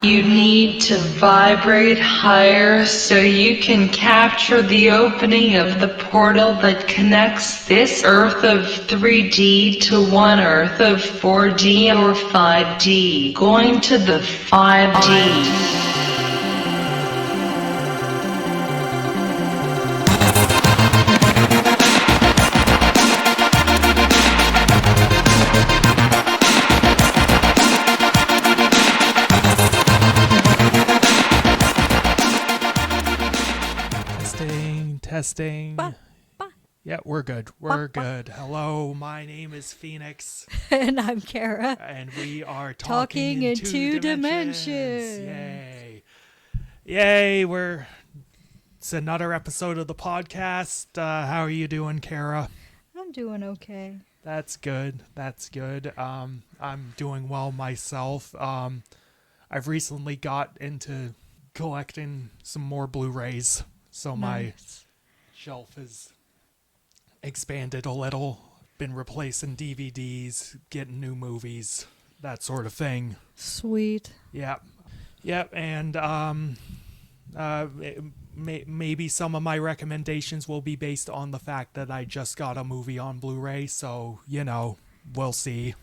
You need to vibrate higher so you can capture the opening of the portal that connects this Earth of 3D to one Earth of 4D or 5D. Going to the 5D. Testing. Bah, bah. Yeah, we're good. We're good. Hello, my name is Phoenix. And I'm Kara. And we are Talking in two dimensions. Yay. Yay, it's another episode of the podcast. How are you doing, Kara? I'm doing okay. That's good. I'm doing well myself. I've recently got into collecting some more Blu-rays. So my shelf has expanded a little, been replacing DVDs, getting new movies, that sort of thing. Sweet. Yep, and maybe some of my recommendations will be based on the fact that I just got a movie on Blu-ray, so, we'll see.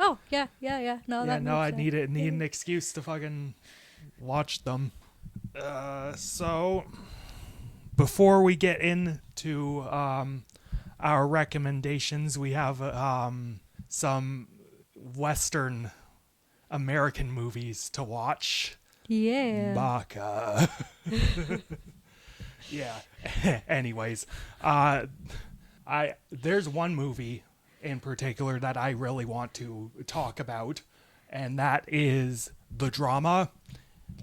Oh, yeah. I need an excuse to fucking watch them. So before we get into our recommendations, we have some Western American movies to watch. Yeah. Baka. Yeah. Anyways, there's one movie in particular that I really want to talk about, and that is The Drama,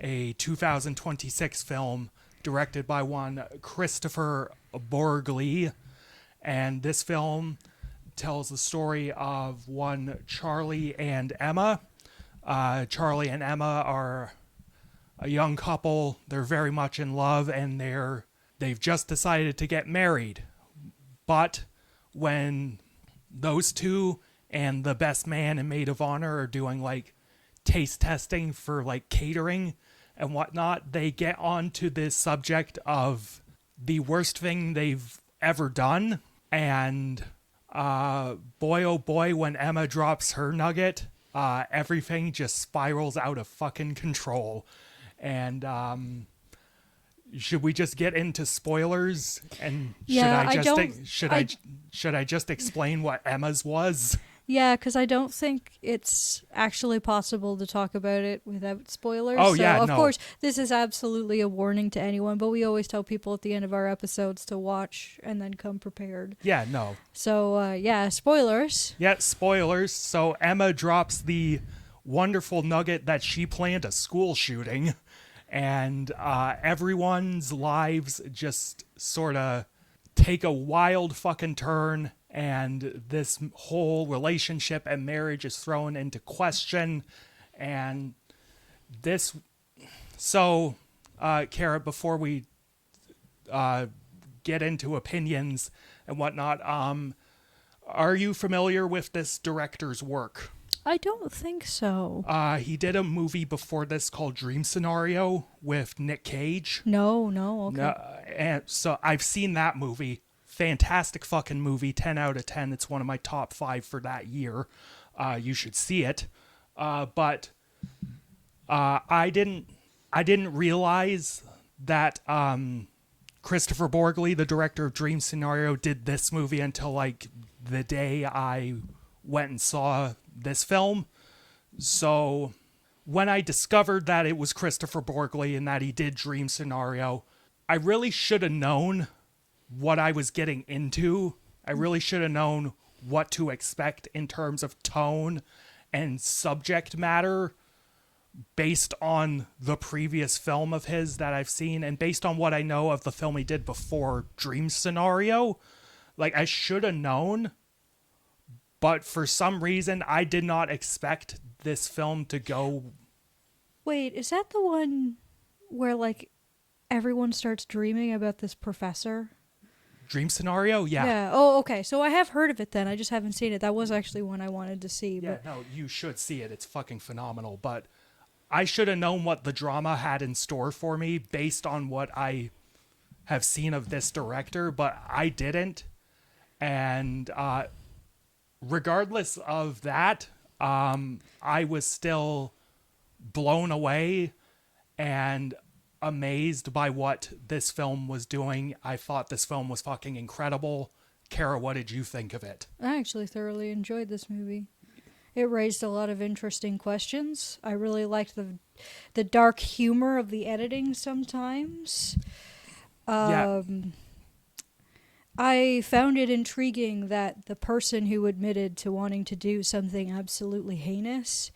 a 2026 film directed by one Christopher Borgli, and this film tells the story of one Charlie and Emma. Charlie and Emma are a young couple. They're very much in love, and they've just decided to get married. But when those two and the best man and maid of honor are doing like taste testing for like catering and whatnot, they get onto this subject of the worst thing they've ever done. And boy, oh boy, when Emma drops her nugget, everything just spirals out of fucking control. And should we just get into spoilers? And should I just explain what Emma's was? Yeah, because I don't think it's actually possible to talk about it without spoilers. Oh, so, yeah, of no. course, this is absolutely a warning to anyone, but we always tell people at the end of our episodes to watch and then come prepared. Yeah, no. So, spoilers. Yeah, spoilers. So Emma drops the wonderful nugget that she planned a school shooting, and everyone's lives just sort of take a wild fucking turn, and this whole relationship and marriage is thrown into question. And this, so Kara, before we get into opinions and whatnot, are you familiar with this director's work? I don't think so. He did a movie before this called Dream Scenario with Nick Cage. No, okay. And so I've seen that movie. Fantastic fucking movie, 10 out of 10. It's one of my top 5 for that year. You should see it. But I didn't realize that Christopher Borgli, the director of Dream Scenario, did this movie until like the day I went and saw this film. So when I discovered that it was Christopher Borgli and that he did Dream Scenario, I really should have known what I was getting into. I really should have known what to expect in terms of tone and subject matter based on the previous film of his that I've seen, and based on what I know of the film he did before Dream Scenario. Like, I should have known, but for some reason I did not expect this film to go. Wait, is that the one where like everyone starts dreaming about this professor? Dream Scenario? Yeah. Yeah. Oh, okay. So I have heard of it then. I just haven't seen it. That was actually one I wanted to see. Yeah, but no, you should see it. It's fucking phenomenal. But I should have known what the drama had in store for me based on what I have seen of this director, but I didn't. And regardless of that, I was still blown away and amazed by what this film was doing. I thought this film was fucking incredible. Kara, what did you think of it? I actually thoroughly enjoyed this movie. It raised a lot of interesting questions. I really liked the dark humor of the editing sometimes. Yeah. I found it intriguing that the person who admitted to wanting to do something absolutely heinous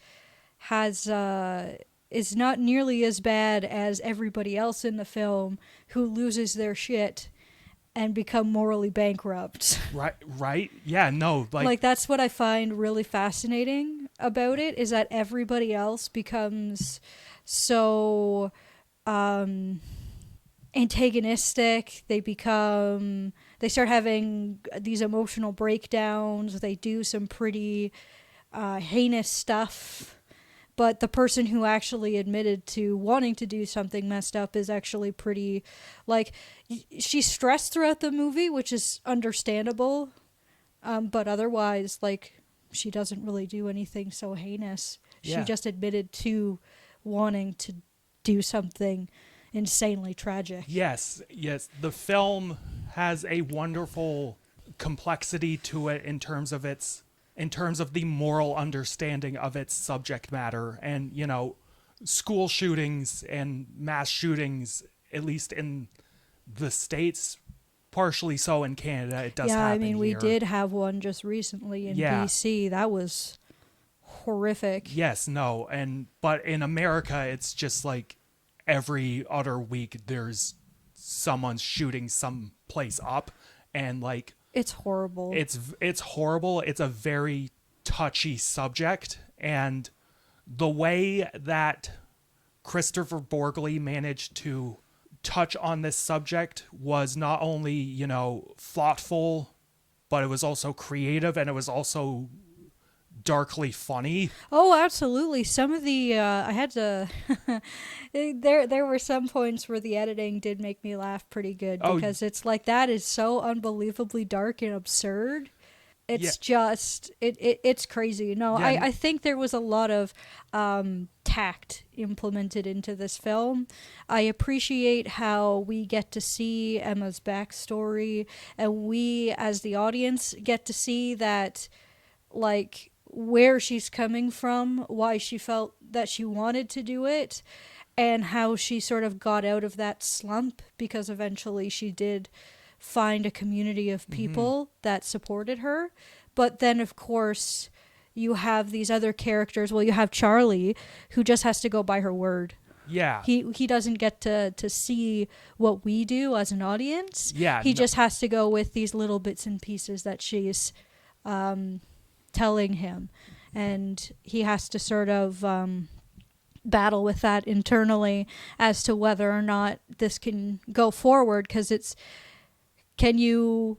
is not nearly as bad as everybody else in the film who loses their shit and become morally bankrupt. Right? Yeah, no, Like that's what I find really fascinating about it, is that everybody else becomes so antagonistic. They start having these emotional breakdowns. They do some pretty heinous stuff. But the person who actually admitted to wanting to do something messed up is actually pretty, like, she's stressed throughout the movie, which is understandable. But otherwise, like, she doesn't really do anything so heinous. Yeah. She just admitted to wanting to do something insanely tragic. Yes. The film has a wonderful complexity to it in terms of the moral understanding of its subject matter. And, school shootings and mass shootings, at least in the States, partially so in Canada, it does happen. Yeah, I mean, we here. did have one just recently in BC. That was horrific. Yes, no. But in America, it's just like every other week there's someone shooting some place up, and like it's horrible. It's horrible. It's a very touchy subject, and the way that Christopher Borgley managed to touch on this subject was not only, thoughtful, but it was also creative, and it was also darkly funny. Oh, absolutely. Some of the I had to there were some points where the editing did make me laugh pretty good, because it's like, that is so unbelievably dark and absurd. It's just it's crazy. No, Yeah. I think there was a lot of tact implemented into this film. I appreciate how we get to see Emma's backstory, and we as the audience get to see that, like, where she's coming from, why she felt that she wanted to do it, and how she sort of got out of that slump, because eventually she did find a community of people that supported her. But then, of course, you have these other characters. Well, you have Charlie, who just has to go by her word. Yeah. He doesn't get to see what we do as an audience. Yeah. He just has to go with these little bits and pieces that she's telling him. And he has to sort of battle with that internally as to whether or not this can go forward, because it's, can you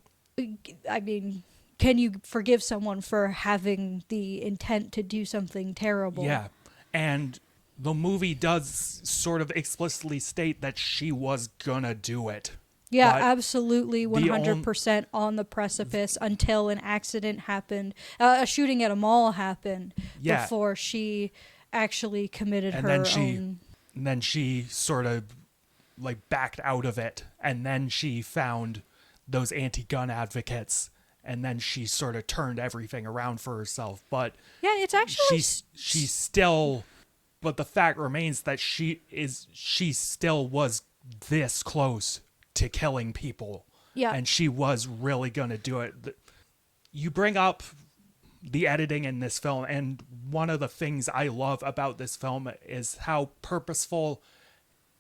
forgive someone for having the intent to do something terrible? Yeah. And the movie does sort of explicitly state that she was gonna do it. Yeah, But absolutely, 100% on the precipice until an accident happened. A shooting at a mall happened before she actually committed her own. And then she sort of like backed out of it, and then she found those anti-gun advocates, and then she sort of turned everything around for herself. But yeah, it's actually she's still, but the fact remains that she still was this close to killing people. Yeah. And she was really going to do it. You bring up the editing in this film, and one of the things I love about this film is how purposeful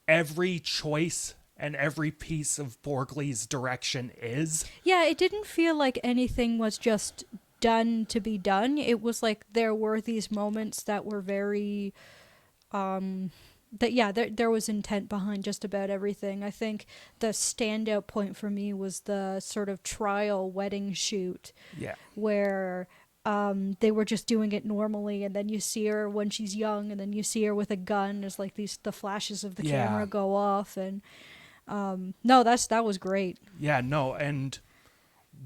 every choice and every piece of Borgley's direction is. Yeah, it didn't feel like anything was just done to be done. It was like there were these moments that were very there was intent behind just about everything. I think the standout point for me was the sort of trial wedding shoot. Yeah. Where they were just doing it normally, and then you see her when she's young, and then you see her with a gun as like the flashes of the Yeah. camera go off, and no, that was great. Yeah, no, and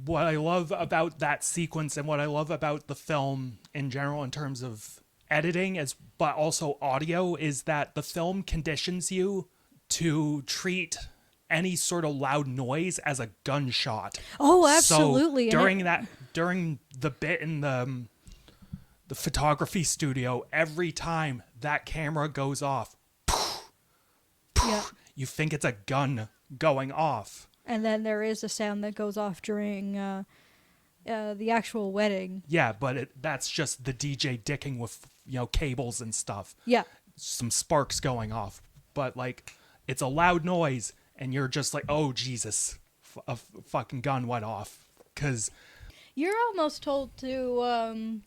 what I love about that sequence and what I love about the film in general in terms of editing but also audio is that the film conditions you to treat any sort of loud noise as a gunshot. Oh, absolutely. So And during the bit in the photography studio, every time that camera goes off, yeah. you think it's a gun going off. And then there is a sound that goes off during the actual wedding. Yeah, but that's just the DJ dicking with, cables and stuff. Yeah. Some sparks going off. But, like, it's a loud noise, and you're just like, oh, Jesus, a fucking gun went off. Because... You're almost told to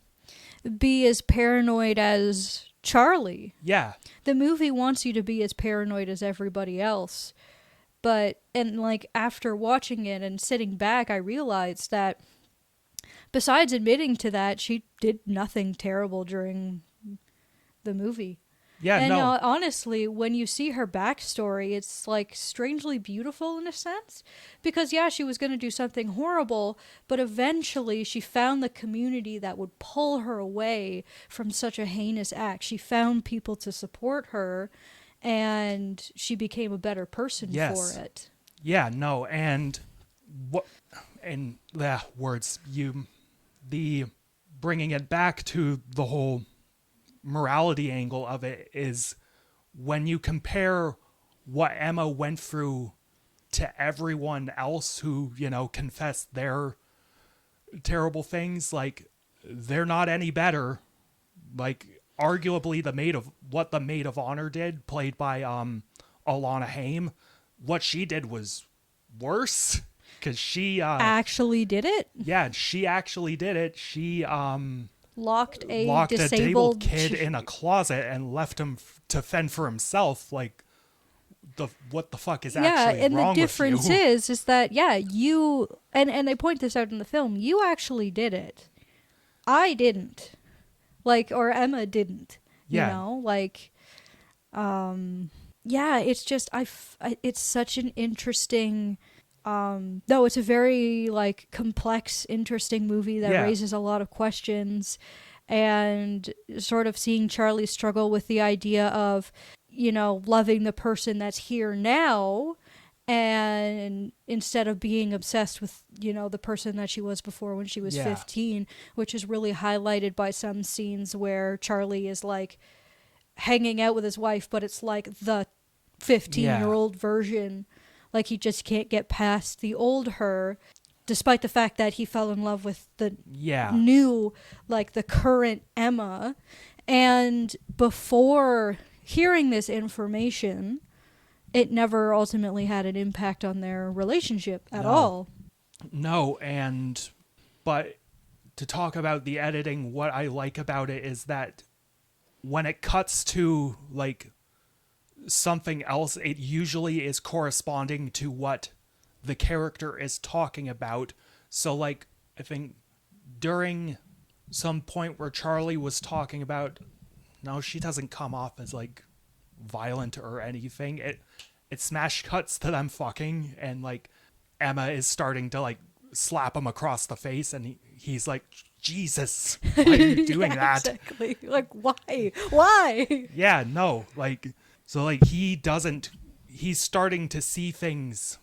be as paranoid as Charlie. Yeah. The movie wants you to be as paranoid as everybody else. And like after watching it and sitting back, I realized that besides admitting to that, she did nothing terrible during the movie. Yeah, and no. Honestly, when you see her backstory, it's like strangely beautiful in a sense. Because yeah, she was going to do something horrible, but eventually she found the community that would pull her away from such a heinous act. She found people to support her, and she became a better person for it. Yeah, no, and the bringing it back to the whole morality angle of it is when you compare what Emma went through to everyone else who, confessed their terrible things, like, they're not any better. Like, arguably the maid of honor did, played by Alana Haim, what she did was worse, because she actually did it. Yeah, she actually did it. She locked a disabled disabled kid in a closet and left him to fend for himself. Like, what the fuck is actually and wrong the difference with you? is that you and they point this out in the film. You actually did it. I didn't. Like, or Emma didn't. Yeah. You know, like, yeah. It's just it's such an interesting. No, it's a very like complex, interesting movie that raises a lot of questions, and sort of seeing Charlie struggle with the idea of, loving the person that's here now, and instead of being obsessed with, the person that she was before when she was 15, which is really highlighted by some scenes where Charlie is like hanging out with his wife, but it's like the 15-year-old version. Like, he just can't get past the old her, despite the fact that he fell in love with the new, like, the current Emma. And before hearing this information, it never ultimately had an impact on their relationship at all. No, but to talk about the editing, what I like about it is that when it cuts to, like, something else, it usually is corresponding to what the character is talking about. So, like, I think during some point where Charlie was talking about, no, she doesn't come off as, like, violent or anything. It smash cuts to them fucking, and, like, Emma is starting to, like, slap him across the face, and he's like, Jesus, why are you doing that? Exactly. Like, why? Yeah, no, like, so, like, he's starting to see things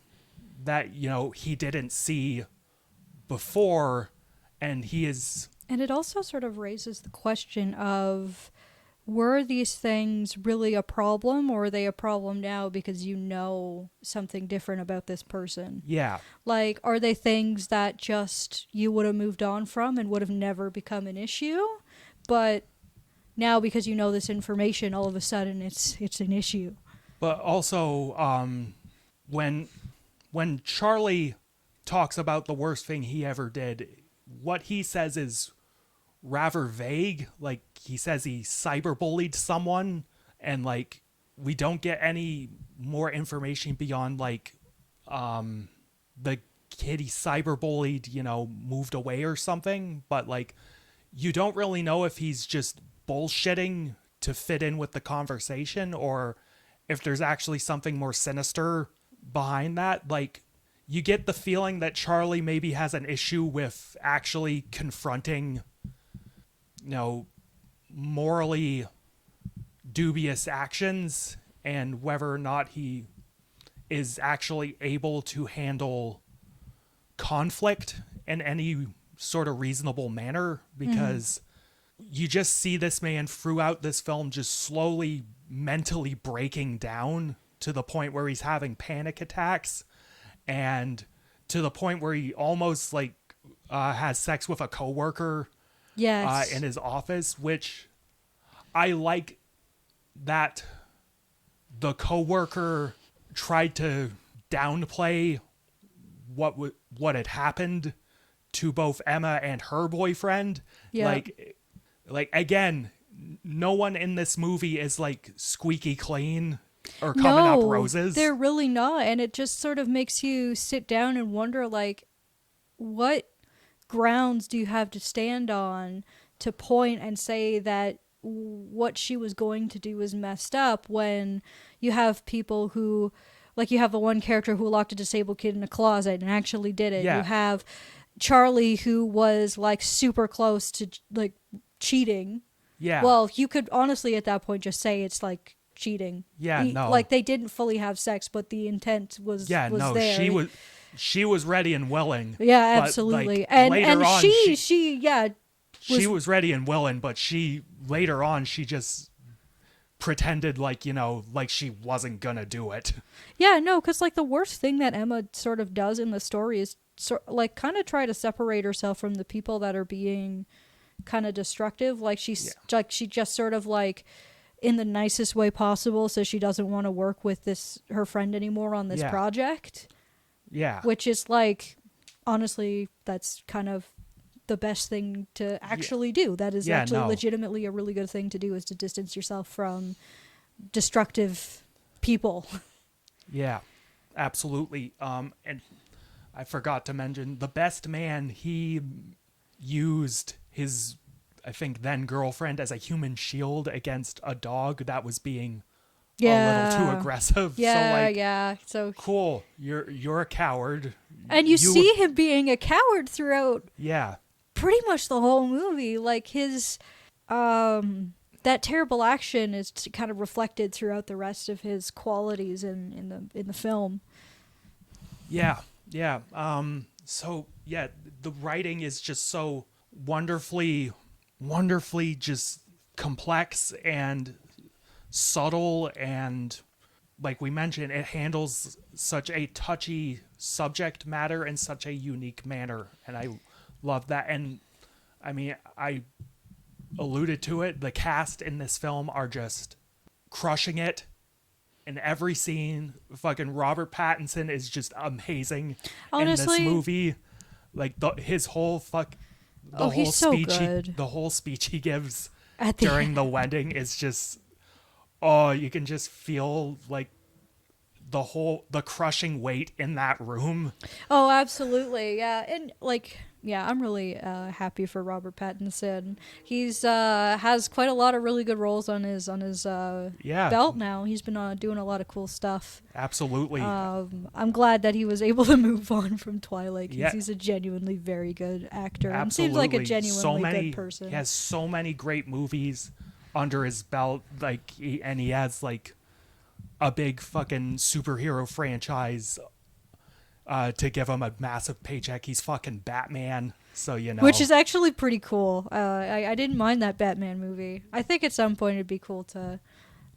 that, he didn't see before, and he is... And it also sort of raises the question of, were these things really a problem, or are they a problem now because you know something different about this person? Yeah. Like, are they things that just you would have moved on from and would have never become an issue, but now because you know this information, all of a sudden it's an issue? But also, when Charlie talks about the worst thing he ever did, what he says is rather vague. Like, he says he cyberbullied someone, and, like, we don't get any more information beyond, like, the kid he cyberbullied, moved away or something. But, like, you don't really know if he's just bullshitting to fit in with the conversation or if there's actually something more sinister behind that. Like, you get the feeling that Charlie maybe has an issue with actually confronting, morally dubious actions, and whether or not he is actually able to handle conflict in any sort of reasonable manner, because you just see this man throughout this film just slowly mentally breaking down to the point where he's having panic attacks, and to the point where he almost like has sex with a coworker Yes. in his office, which I like that the coworker tried to downplay what had happened to both Emma and her boyfriend. Yeah. Like again, no one in this movie is like squeaky clean or coming up roses. They're really not. And it just sort of makes you sit down and wonder, like, what grounds do you have to stand on to point and say that what she was going to do is messed up, when you have people who, like, you have the one character who locked a disabled kid in a closet and actually did it. Yeah. You have Charlie, who was like super close to like cheating. Yeah. Well, you could honestly at that point just say it's like cheating. Yeah, no. Like, they didn't fully have sex, but the intent was there. She was ready and willing. Yeah, but, absolutely. like, And later on, she was ready and willing, but she later on she just pretended like she wasn't gonna do it. Yeah, no, because like the worst thing that Emma sort of does in the story is like kind of try to separate herself from the people that are being kind of destructive. Like she just sort of like, in the nicest way possible, says she doesn't want to work with her friend anymore on this project. Yeah. Which is like, honestly, that's kind of the best thing to actually do. That is legitimately a really good thing to do, is to distance yourself from destructive people. Yeah, absolutely. And I forgot to mention, the best man, he used his, I think, then girlfriend as a human shield against a dog that was being a little too aggressive. So cool. You're a coward. And you see him being a coward throughout. Yeah. Pretty much the whole movie. Like his, that terrible action is kind of reflected throughout the rest of his qualities in the film. Yeah. Yeah. So yeah, the writing is just so wonderfully just complex and subtle, and like we mentioned, it handles such a touchy subject matter in such a unique manner, and I love that. And I mean, I alluded to it, the cast in this film are just crushing it in every scene. Fucking Robert Pattinson is just amazing. Honestly, in this movie. Like he's so good. The whole speech he gives during the wedding is just, you can just feel like the crushing weight in that room. Oh, absolutely. Yeah. And like, yeah, I'm really happy for Robert Pattinson. He's has quite a lot of really good roles on his belt now. He's been doing a lot of cool stuff. Absolutely. I'm glad that he was able to move on from Twilight, because he's a genuinely very good actor. Absolutely. And seems like a genuinely good person. He has so many great movies under his belt, like he has like a big fucking superhero franchise to give him a massive paycheck. He's fucking Batman, so which is actually pretty cool. I didn't mind that Batman movie. I think at some point it'd be cool to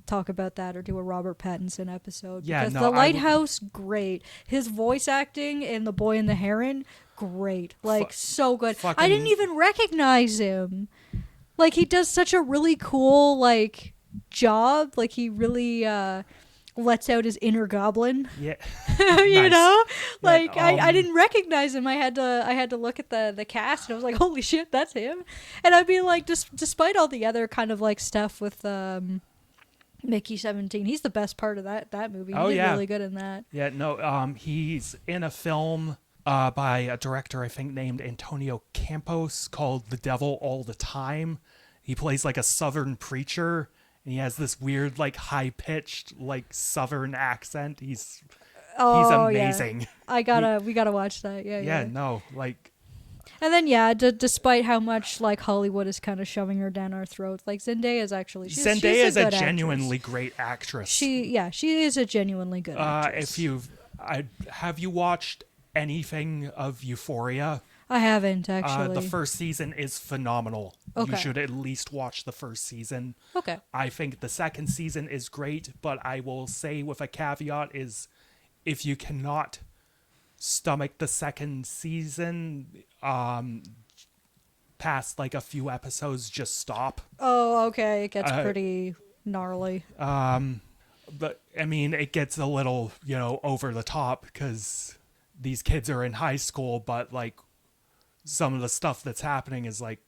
talk about that or do a Robert Pattinson episode. Yeah, because The Lighthouse, great. His voice acting in The Boy and the Heron, great. Like, so good. I didn't even recognize him. Like, he does such a really cool, like, job. Like, he really lets out his inner goblin. Yeah. You know? Like, I didn't recognize him. I had to look at the cast, and I was like, holy shit, that's him. And I'd be like, despite all the other kind of, like, stuff with Mickey 17, he's the best part of that movie. He did really good in that. Yeah, no, he's in a film by a director I think named Antonio Campos called The Devil All the Time. He plays like a southern preacher, and he has this weird like high pitched like southern accent. He's amazing. Yeah. We gotta watch that. Yeah, Yeah, yeah. no, like And then yeah, despite how much like Hollywood is kind of shoving her down our throats, like Zendaya is actually she's Zendaya is a good genuinely actress. great actress. She is a genuinely good actress. Have you watched anything of Euphoria? I haven't actually. The first season is phenomenal. Okay. You should at least watch the first season. Okay. I think the second season is great, but I will say with a caveat is if you cannot stomach the second season, past like a few episodes, just stop. Oh, okay. It gets pretty gnarly. But I mean, it gets a little, over the top because these kids are in high school, but like some of the stuff that's happening is like,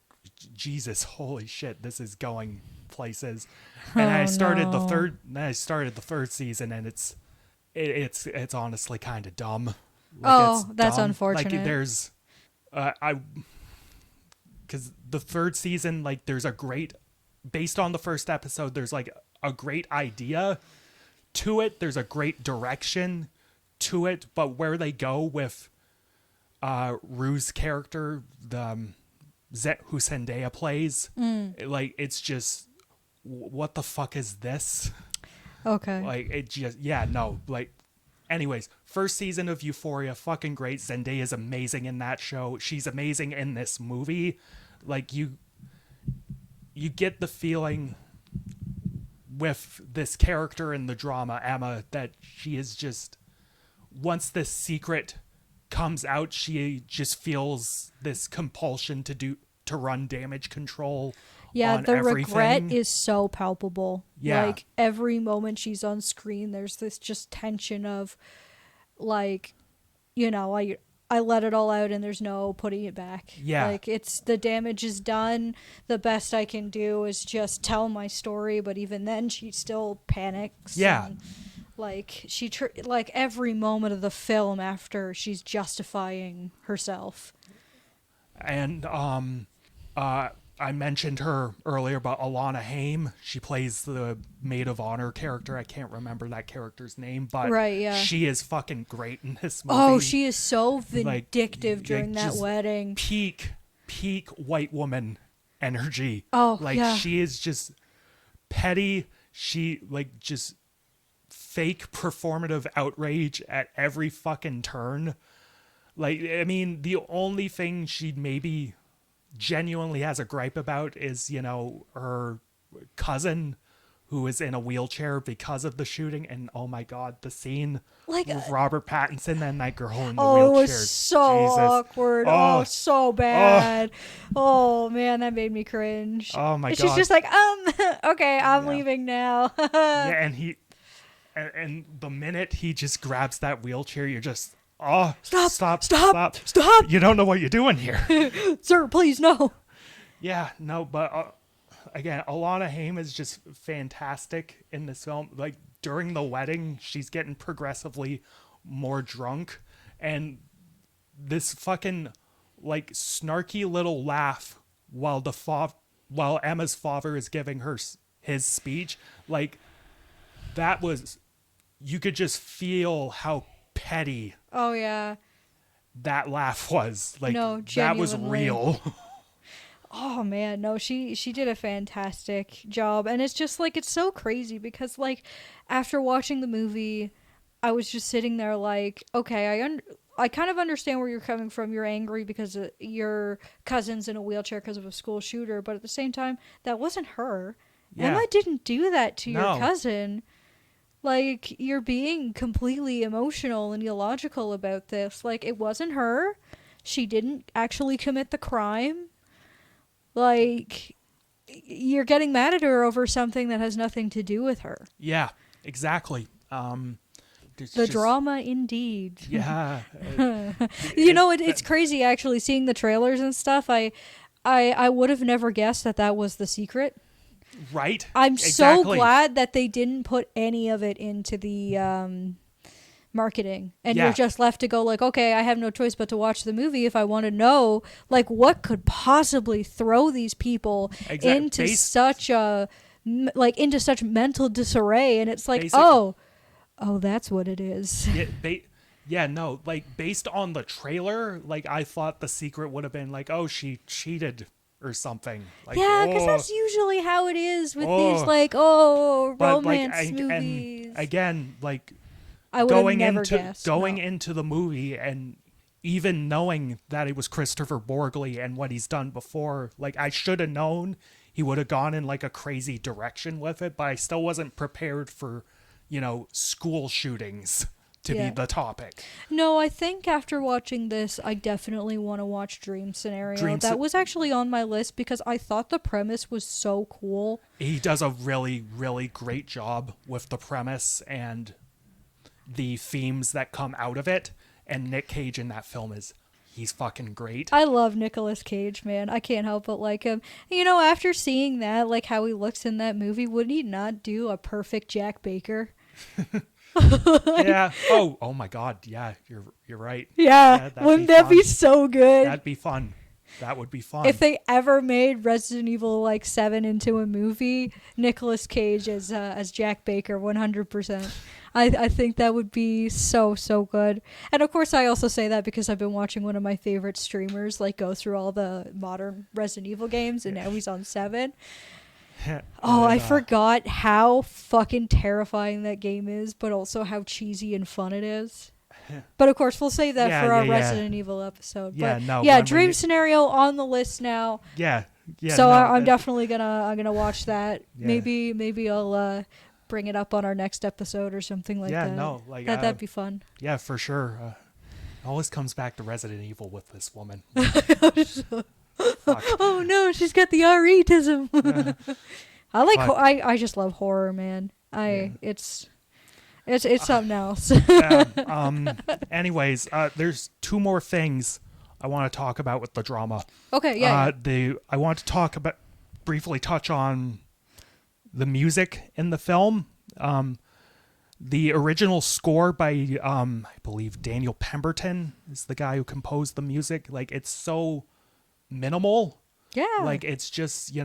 Jesus, holy shit, this is going places. And I started the third season, and it's honestly kind of dumb. It's that's dumb. unfortunate. Like there's, because the third season, like based on the first episode, there's like a great idea to it. There's a great direction to it, but where they go with Rue's character, who Zendaya plays, it's just, what the fuck is this? Okay. Like, it just, yeah, no, like, anyways, first season of Euphoria, fucking great. Zendaya is amazing in that show. She's amazing in this movie. Like, you get the feeling with this character in the drama, Emma, that she is just, once this secret comes out, she just feels this compulsion to run damage control. Yeah, on the everything. regret is so palpable. Yeah. Like every moment she's on screen, there's this just tension of like, I let it all out and there's no putting it back. Yeah. Like it's the damage is done. The best I can do is just tell my story, but even then she still panics. Yeah. And, like like every moment of the film after she's justifying herself. And I mentioned her earlier, but Alana Haim, she plays the maid of honor character. I can't remember that character's name, but Right, yeah. she is fucking great in this movie. Oh, she is so vindictive during that just wedding. Peak white woman energy. Oh, like yeah. she is just petty. She just fake performative outrage at every fucking turn. Like, I mean, the only thing she maybe genuinely has a gripe about is, her cousin who is in a wheelchair because of the shooting. And oh my God, the scene Like, with Robert Pattinson and that girl in the Oh, wheelchair. it was so Jesus. awkward. Oh, so bad. Oh, man, that made me cringe. Oh my and God. she's just like, okay, I'm leaving now. Yeah, and the minute he just grabs that wheelchair, you're just, stop. You don't know what you're doing here. Sir, please, no. Yeah, no, but again, Alana Haim is just fantastic in this film. Like, during the wedding, she's getting progressively more drunk, and this fucking, like, snarky little laugh while Emma's father is giving her his speech, like, that was, you could just feel how petty Oh, yeah. that laugh was. Like, No, that was genuinely. real. Oh, man, no, she did a fantastic job. And it's just, like, it's so crazy because, like, after watching the movie, I was just sitting there like, okay, I kind of understand where you're coming from. You're angry because your cousin's in a wheelchair because of a school shooter. But at the same time, that wasn't her. Yeah. Emma didn't do that to your No. cousin. Like, you're being completely emotional and illogical about this. Like, it wasn't her. She didn't actually commit the crime. Like, you're getting mad at her over something that has nothing to do with her. Yeah, exactly. The drama, indeed. Yeah. It's crazy, actually, seeing the trailers and stuff. I would have never guessed that was the secret. Right? I'm Exactly. so glad that they didn't put any of it into the marketing, and Yeah. you're just left to go like, okay, I have no choice but to watch the movie if I want to know like what could possibly throw these people into such a into such mental disarray, and it's like, oh, that's what it is. Yeah, no, like based on the trailer, like I thought the secret would have been like, oh, she cheated or something. Like, yeah, because that's usually how it is with these but romance movies. And again, like I would have never guessed. Going into the movie and even knowing that it was Christopher Borgli and what he's done before, like I should have known he would have gone in like a crazy direction with it, but I still wasn't prepared for, school shootings to be the topic. No, I think after watching this, I definitely want to watch Dream Scenario. That was actually on my list because I thought the premise was so cool. He does a really, really great job with the premise and the themes that come out of it. And Nick Cage in that film he's fucking great. I love Nicolas Cage, man. I can't help but like him. After seeing that, like how he looks in that movie, would he not do a perfect Jack Baker? Yeah. Oh my God. Yeah, you're right. Yeah. Wouldn't that be so good? That'd be fun. That would be fun. If they ever made Resident Evil like 7 into a movie, Nicolas Cage as Jack Baker, 100%. I think that would be so good. And of course, I also say that because I've been watching one of my favorite streamers like go through all the modern Resident Evil games, and now he's on 7. I forgot how fucking terrifying that game is, but also how cheesy and fun it is. But of course, we'll save that for our Resident Evil episode. Dream Scenario on the list now. Yeah. So I'm definitely gonna watch that. Yeah. Maybe I'll bring it up on our next episode or something like that. Yeah, no, like that'd be fun. Yeah, for sure. It always comes back to Resident Evil with this woman. Oh no, she's got the RE-tism. I like. I just love horror, man. It's something else. Anyways, there's 2 more things I want to talk about with the drama. Okay, yeah. I want to briefly touch on the music in the film. The original score by I believe Daniel Pemberton is the guy who composed the music. Like it's so minimal. Yeah. Like it's just,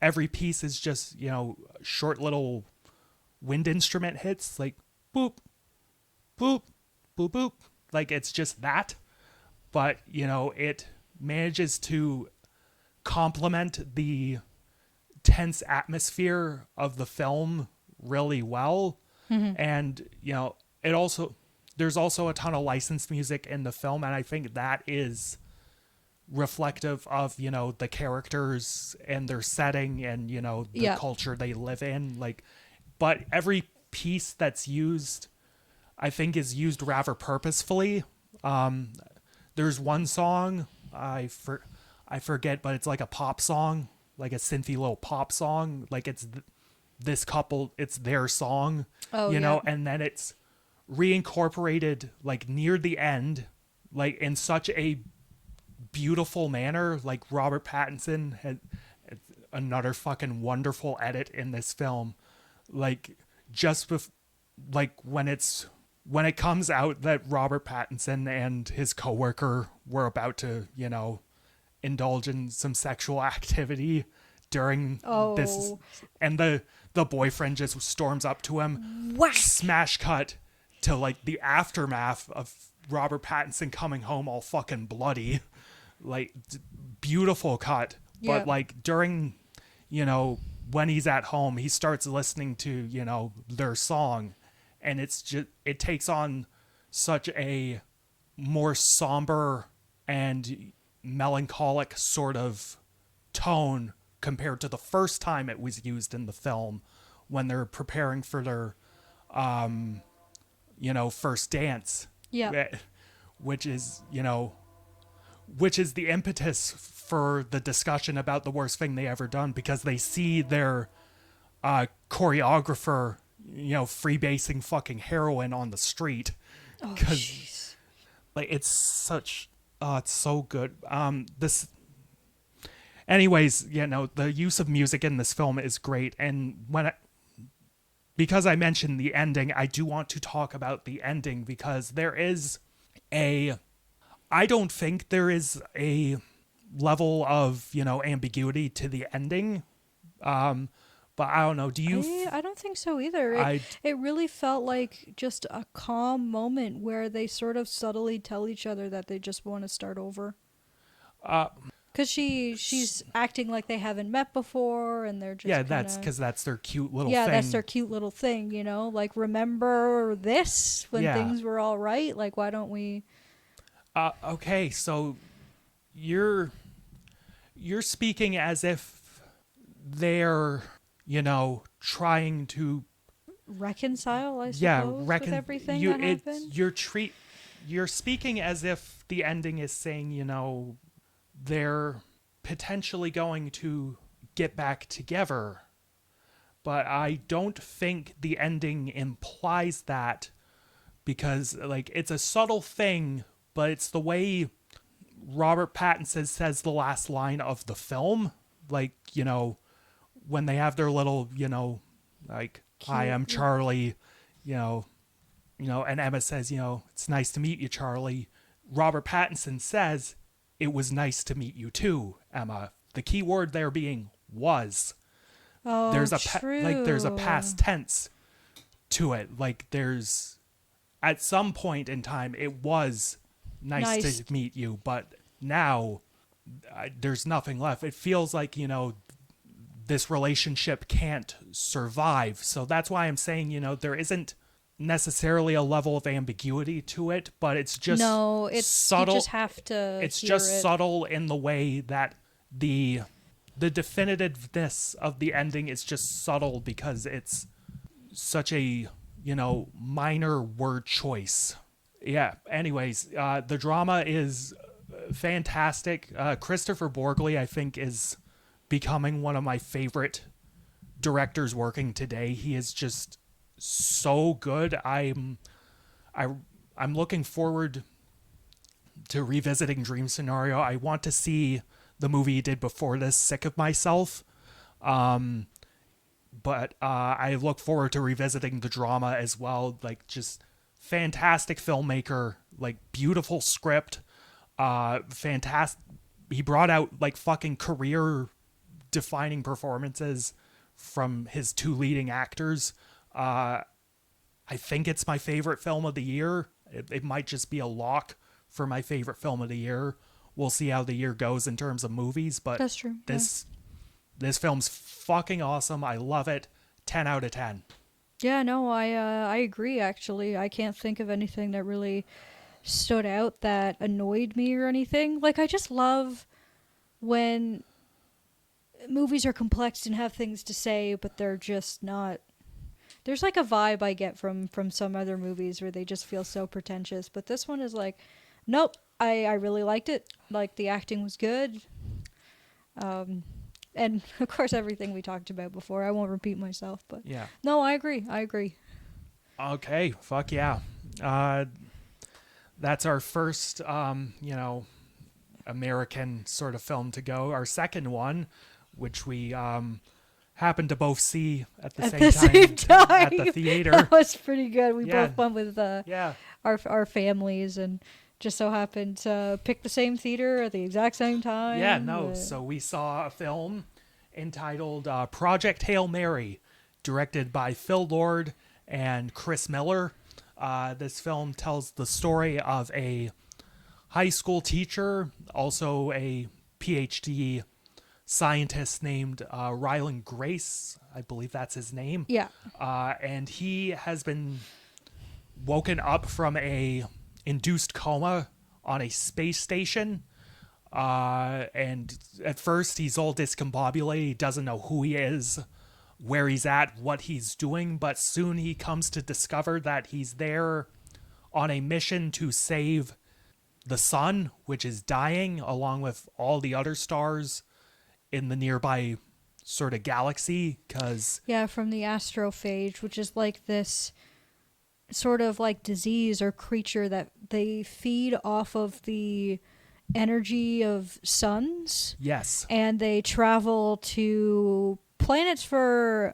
every piece is just, short little wind instrument hits, like boop, boop, boop, boop. Like it's just that. But, it manages to complement the tense atmosphere of the film really well. Mm-hmm. And, there's also a ton of licensed music in the film. And I think that is reflective of, the characters and their setting and, the culture they live in. But every piece that's used, I think, is used rather purposefully. There's one song, I forget, but it's like a pop song, like a synthy little pop song. Like it's this couple, it's their song, and then it's reincorporated like near the end, like in such a beautiful manner. Like Robert Pattinson had another fucking wonderful edit in this film. Like when it comes out that Robert Pattinson and his coworker were about to, indulge in some sexual activity during this, and the boyfriend just storms up to him. Whack. Smash cut to like the aftermath of Robert Pattinson coming home all fucking bloody. Like beautiful cut. Yeah. But like during, when he's at home, he starts listening to, their song, and it takes on such a more somber and melancholic sort of tone compared to the first time it was used in the film when they're preparing for their, first dance. Yeah. Which is the impetus for the discussion about the worst thing they ever done, because they see their choreographer, freebasing fucking heroin on the street. Oh, jeez. Like it's so good. Anyways, the use of music in this film is great, and because I mentioned the ending, I do want to talk about the ending because I don't think there is a level of, ambiguity to the ending. But I don't know. Do you? I don't think so either. I It really felt like just a calm moment where they sort of subtly tell each other that they just want to start over. Because she's acting like they haven't met before, and they're just yeah, kinda, that's because that's their cute little yeah, thing. that's their cute little thing, like remember this when Yeah. things were all right. Like why don't we? Okay, so you're speaking as if they're trying to Reconcile, I suppose, with everything that happened. You're speaking as if the ending is saying they're potentially going to get back together, but I don't think the ending implies that because it's a subtle thing, but it's the way Robert Pattinson says the last line of the film, when they have their little, hi, I'm Charlie, and Emma says, it's nice to meet you, Charlie. Robert Pattinson says, it was nice to meet you too, Emma. The key word there being was. Oh, There's true. there's a past tense to it. There's at some point in time it was nice to meet you, but now there's nothing left. It feels like this relationship can't survive. So that's why I'm saying there isn't necessarily a level of ambiguity to it, but it's just subtle. You just have to. It's hear just it. subtle in the way that the definitiveness of the ending is just subtle because it's such a minor word choice. Yeah. Anyways, the drama is fantastic. Christopher Borgley, I think, is becoming one of my favorite directors working today. He is just so good. I'm looking forward to revisiting Dream Scenario. I want to see the movie he did before this, Sick of Myself. But I look forward to revisiting the drama as well. Just fantastic filmmaker, beautiful script, fantastic. He brought out fucking career defining performances from his two leading actors. I think it's my favorite film of the year. It might just be a lock for my favorite film of the year. We'll see how the year goes in terms of movies, but That's true. This film's fucking awesome. I love it. 10 out of 10. Yeah, no, I agree. Actually, I can't think of anything that really stood out that annoyed me or anything. I just love when movies are complex and have things to say, but they're just not. There's a vibe I get from some other movies where they just feel so pretentious, but this one is nope. I really liked it. The acting was good. And of course everything we talked about before. I won't repeat myself, but yeah. No, I agree. Okay, fuck yeah. That's our first American sort of film to go. Our second one, which we happened to both see at the same time at the theater. That was pretty good. We Yeah. both went with our families and just so happened to pick the same theater at the exact same time. Yeah, no. So we saw a film entitled Project Hail Mary, directed by Phil Lord and Chris Miller. This film tells the story of a high school teacher, also a PhD scientist named Ryland Grace. I believe that's his name. Yeah. And he has been woken up from a induced coma on a space station. And at first he's all discombobulated. He doesn't know who he is, where he's at, what he's doing. But soon he comes to discover that he's there on a mission to save the sun, which is dying, along with all the other stars in the nearby sort of galaxy. Yeah, from the astrophage, which is this sort of disease or creature that they feed off of the energy of suns. Yes. And they travel to planets for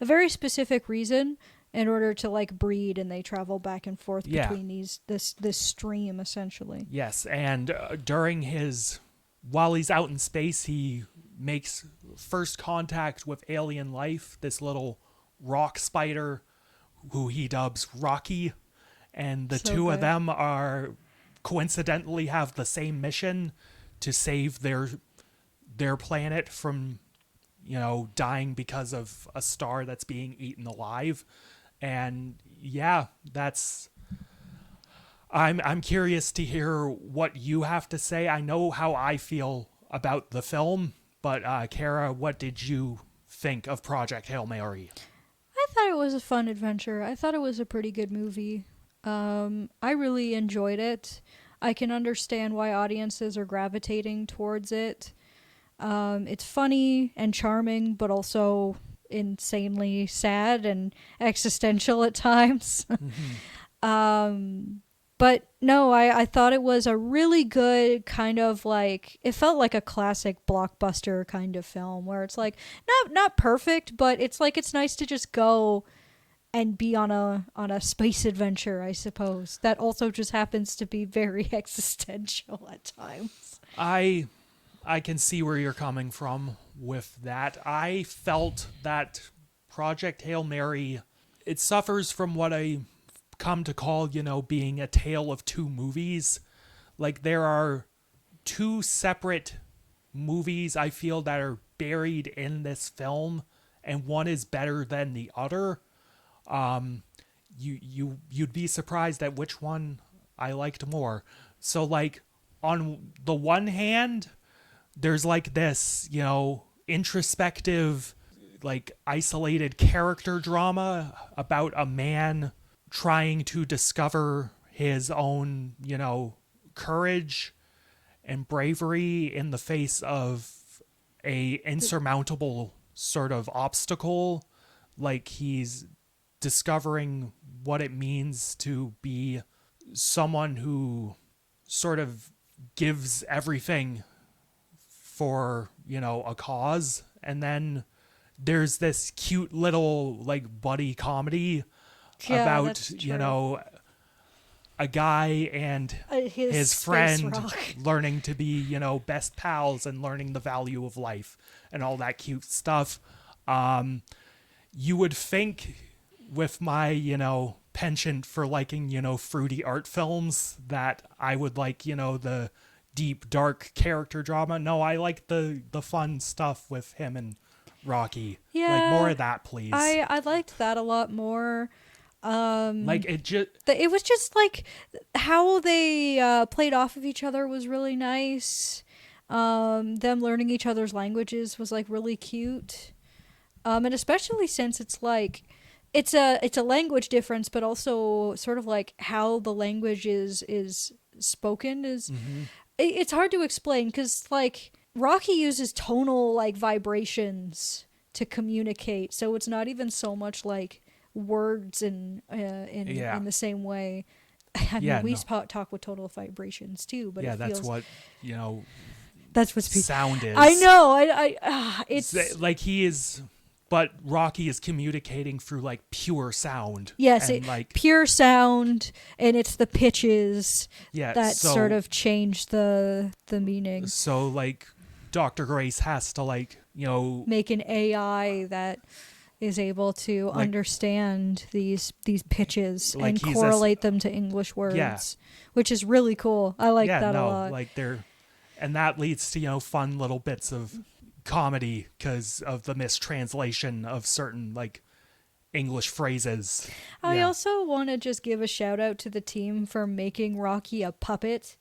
a very specific reason in order to like breed, and they travel back and forth Yeah. between this stream essentially. Yes, and while he's out in space, he makes first contact with alien life, this little rock spider who he dubs Rocky, and the So two of good. them are coincidentally have the same mission to save their planet from, dying because of a star that's being eaten alive. And yeah, I'm curious to hear what you have to say. I know how I feel about the film, but Kara, what did you think of Project Hail Mary? I thought it was a fun adventure. I thought it was a pretty good movie. I really enjoyed it. I can understand why audiences are gravitating towards it. It's funny and charming, but also insanely sad and existential at times. But no, I thought it was a really good kind of like, it felt like a classic blockbuster kind of film where it's like not perfect, but it's like it's nice to just go and be on a space adventure, I suppose. That also just happens to be very existential at times. I can see where you're coming from with that. I felt that Project Hail Mary, it suffers from what I come to call, being a tale of two movies. Like, there are two separate movies I feel that are buried in this film, and one is better than the other. You'd be surprised at which one I liked more. So, like, on the one hand, there's like this, introspective, like, isolated character drama about a man trying to discover his own, courage and bravery in the face of a insurmountable sort of obstacle. Like, he's discovering what it means to be someone who sort of gives everything for, a cause. And then there's this cute little, like, buddy comedy Yeah, about, that's true. a guy and his space friend rock. learning to be, best pals and learning the value of life and all that cute stuff. You would think with my, penchant for liking, fruity art films that I would like, the deep, dark character drama. No, I like the fun stuff with him and Rocky. Yeah, Like, more of that, please. I liked that a lot more. Like, it just... It was just like how they played off of each other was really nice. Them learning each other's languages was like really cute. And especially since it's like it's a language difference, but also sort of like how the language is spoken is it's hard to explain because like Rocky uses tonal like vibrations to communicate, so it's not even so much like words in the same way. I mean, we talk with tonal vibrations too, but it that's feels what that's what's sound is. I know. It's like he is, but Rocky is communicating through like pure sound. yes, and, like pure sound, and it's the pitches that so, sort of change the meaning. So like Dr. Grace has to like Make an AI that is able to like, understand these pitches like and correlate them to English words, which is really cool. I like that a lot. Like and that leads to fun little bits of comedy because of the mistranslation of certain like English phrases. I also want to just give a shout out to the team for making Rocky a puppet.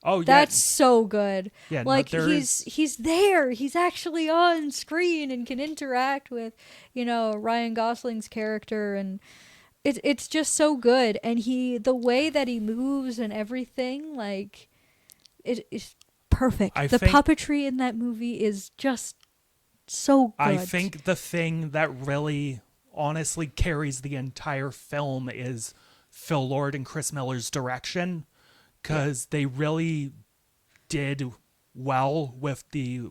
Oh yeah, that's so good. Yeah, like he's there. He's actually on screen and can interact with, Ryan Gosling's character, and it's just so good. And the way that he moves and everything, like it is perfect. The puppetry in that movie is just so good. I think the thing that really honestly carries the entire film is Phil Lord and Chris Miller's direction. Because they really did well with the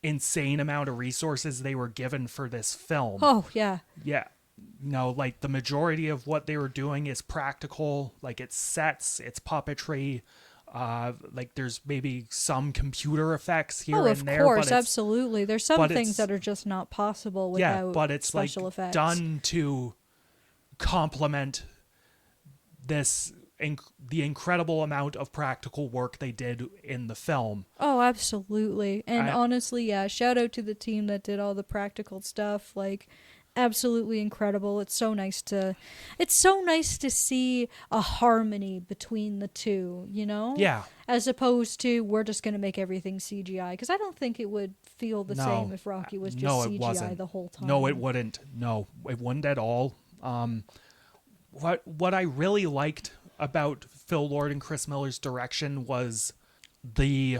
insane amount of resources they were given for this film. Oh, yeah. Yeah. No, like the majority of what they were doing is practical, like it's sets, it's puppetry, like there's maybe some computer effects here Oh, and of there, course, but it's, absolutely. There's some but things it's, that are just not possible yeah, without but it's like special effects. done to complement this the incredible amount of practical work they did in the film. Oh, absolutely. And I- honestly, yeah, shout out to the team that did all the practical stuff. Like, absolutely incredible. It's so nice to see a harmony between the two, you know? Yeah. As opposed to we're just going to make everything CGI, because I don't think it would feel the No. same if Rocky was just No, it CGI wasn't. the whole time. No, it wouldn't. No, it wouldn't at all. What I really liked about Phil Lord and Chris Miller's direction was the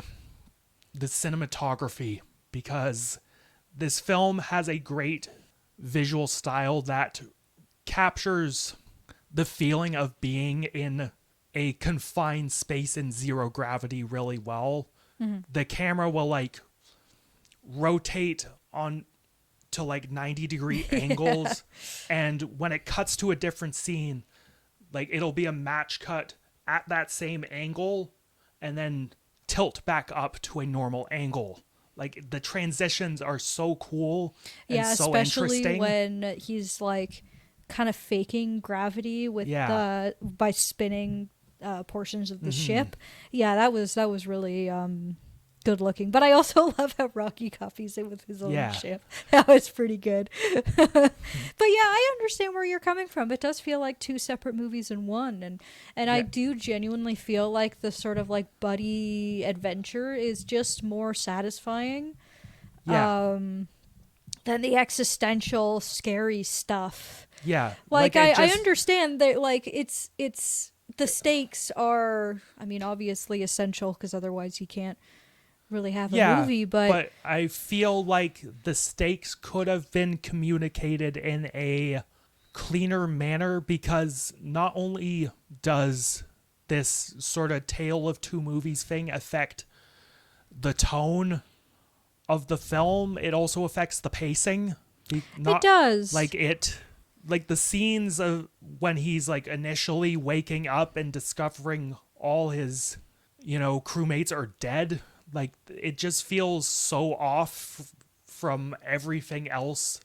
cinematography, because this film has a great visual style that captures the feeling of being in a confined space in zero gravity really well. Mm-hmm. The camera will like rotate on to like 90-degree angles, and when it cuts to a different scene, like it'll be a match cut at that same angle and then tilt back up to a normal angle. Like the transitions are so cool and Yeah, so especially interesting. when he's like kind of faking gravity with Yeah. by spinning portions of the Mm-hmm. ship. Yeah, that was really good looking. But I also love how Rocky copies it with his own Yeah. ship. That was pretty good. But yeah, I understand where you're coming from. It does feel like two separate movies in one, and I Yeah. do genuinely feel like the sort of like buddy adventure is just more satisfying Yeah. than the existential scary stuff. Yeah. Like it I just- understand that like it's the stakes are, I mean, obviously essential because otherwise you can't really have a movie, but I feel like the stakes could have been communicated in a cleaner manner, because not only does this sort of tale of two movies thing affect the tone of the film, it also affects the pacing. it does. Like the scenes of when he's like initially waking up and discovering all his, crewmates are dead. Like it just feels so off from everything else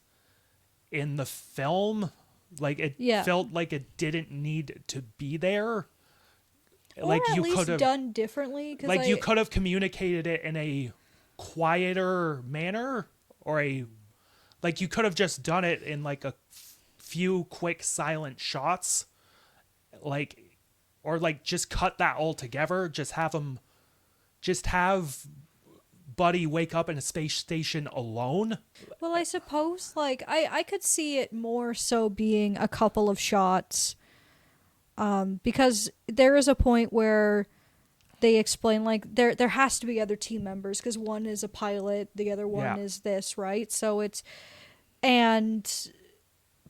in the film. Like it Yeah. felt like it didn't need to be there. or Like at you least could have, done differently. Cause you could have communicated it in a quieter manner, or you could have just done it in like a few quick silent shots, or just cut that all together. Just have Buddy wake up in a space station alone. Well, I suppose like I could see it more so being a couple of shots, because there is a point where they explain like there has to be other team members because one is a pilot, the other one Yeah. is this, right? So and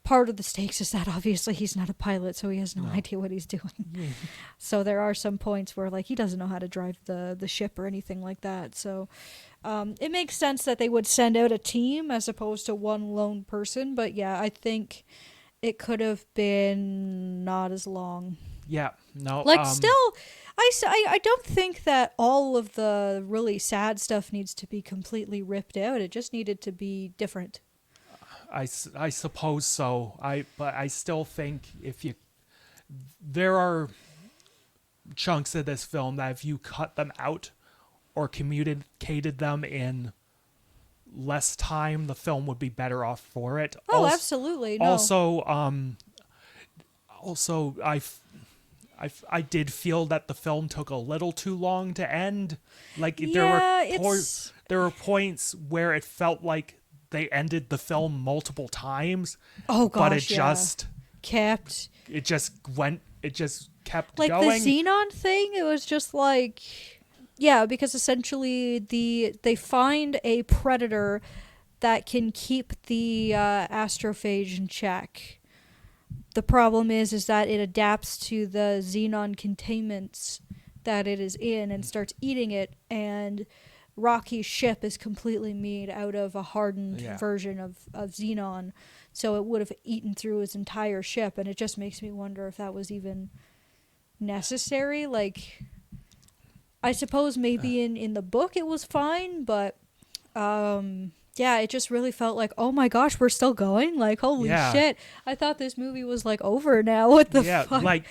part of the stakes is that obviously he's not a pilot, so he has no idea what he's doing. So there are some points where like he doesn't know how to drive the ship or anything like that. So it makes sense that they would send out a team as opposed to one lone person. But yeah, I think it could have been not as long. Yeah, no. Like still, I don't think that all of the really sad stuff needs to be completely ripped out. It just needed to be different. I suppose so. But I still think there are chunks of this film that if you cut them out or communicated them in less time, the film would be better off for it. Oh, absolutely. No. Also, I did feel that the film took a little too long to end. Like there were points where it felt like they ended the film multiple times. Oh gosh, but it yeah. just kept kept like going. the Xenon thing. It was just like, yeah, because essentially they find a predator that can keep the astrophage in check. The problem is that it adapts to the Xenon containments that it is in and starts eating it, and Rocky's ship is completely made out of a hardened Yeah. version of xenon, so it would have eaten through his entire ship, and it just makes me wonder if that was even necessary. Like, I suppose maybe in the book it was fine, but yeah, it just really felt like, oh my gosh, we're still going? Like, holy Yeah. shit. I thought this movie was like over now. What the Yeah, fuck? like,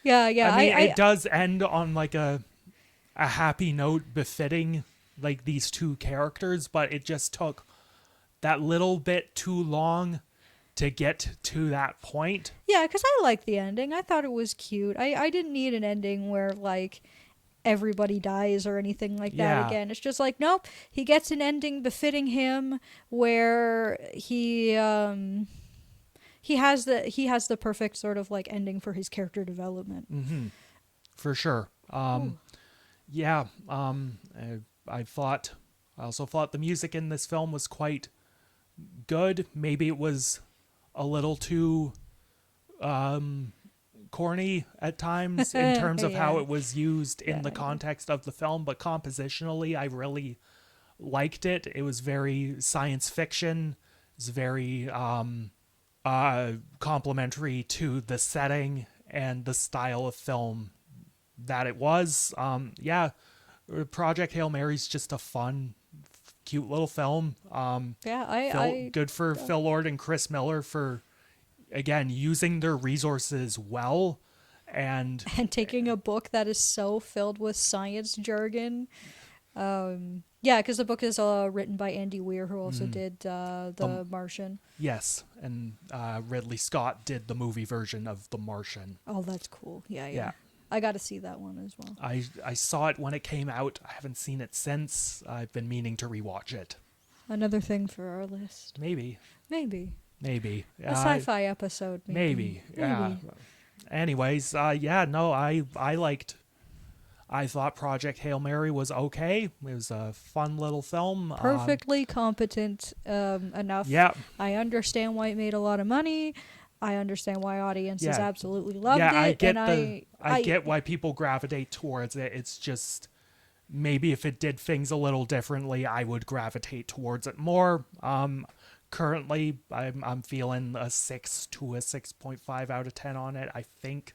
Yeah, yeah. I mean, it does end on like a happy note befitting like these two characters, but it just took that little bit too long to get to that point. Yeah, because I liked the ending. I thought it was cute. I didn't need an ending where, like, everybody dies or anything like that Yeah. again. It's just like, nope, he gets an ending befitting him where he has the perfect sort of like ending for his character development. Mm-hmm. For sure. Yeah. I also thought the music in this film was quite good. Maybe it was a little too corny at times in terms of how Yeah. it was used in the Yeah. context of the film, but compositionally I really liked it. It was very science fiction. It's very complimentary to the setting and the style of film that it was. Yeah, Project Hail Mary's just a fun, cute little film. Yeah, Good for Phil Lord and Chris Miller for, again, using their resources well. And and taking a book that is so filled with science jargon. Yeah, because the book is written by Andy Weir, who also did The Martian. yes, and Ridley Scott did the movie version of The Martian. Oh, that's cool. Yeah, yeah. Yeah. I got to see that one as well. I saw it when it came out. I haven't seen it since. I've been meaning to rewatch it. Another thing for our list. Maybe. Maybe. A sci-fi episode, maybe. Yeah. Anyways, yeah, no, I thought Project Hail Mary was okay. It was a fun little film. Perfectly competent enough. Yeah. I understand why it made a lot of money. I understand why audiences Yeah. absolutely loved Yeah, it. I get why people gravitate towards it. It's just maybe if it did things a little differently, I would gravitate towards it more. Currently, I'm feeling a 6 to a 6.5 out of 10 on it. I think.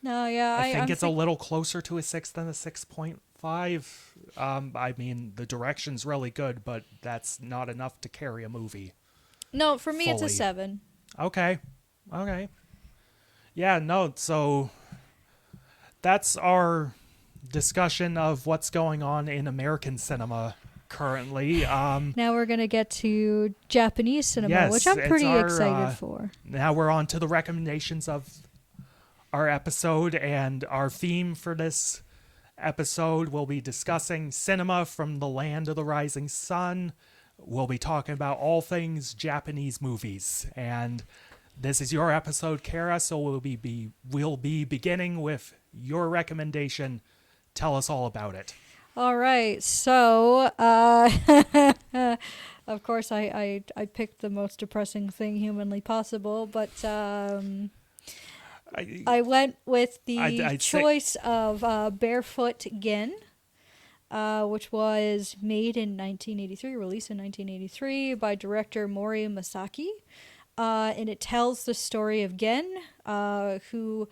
No, yeah, I think I'm it's a little closer to a 6 than a 6.5. I mean, the direction's really good, but that's not enough to carry a movie. No, for me it's a fully. 7. Okay. Yeah, no, so that's our discussion of what's going on in American cinema currently. Now we're gonna get to Japanese cinema, Yes, which I'm it's pretty our, excited for. Now we're on to the recommendations of our episode, and our theme for this episode will be discussing cinema from the land of the rising sun. We'll be talking about all things Japanese movies, and this is your episode, Kara, so we'll be beginning with your recommendation. Tell us all about it. All right, so of course I picked the most depressing thing humanly possible, but I went with the I'd say- choice of Barefoot Gen, which was made in 1983, released in 1983 by director Mori Masaki. And it tells the story of Gen, who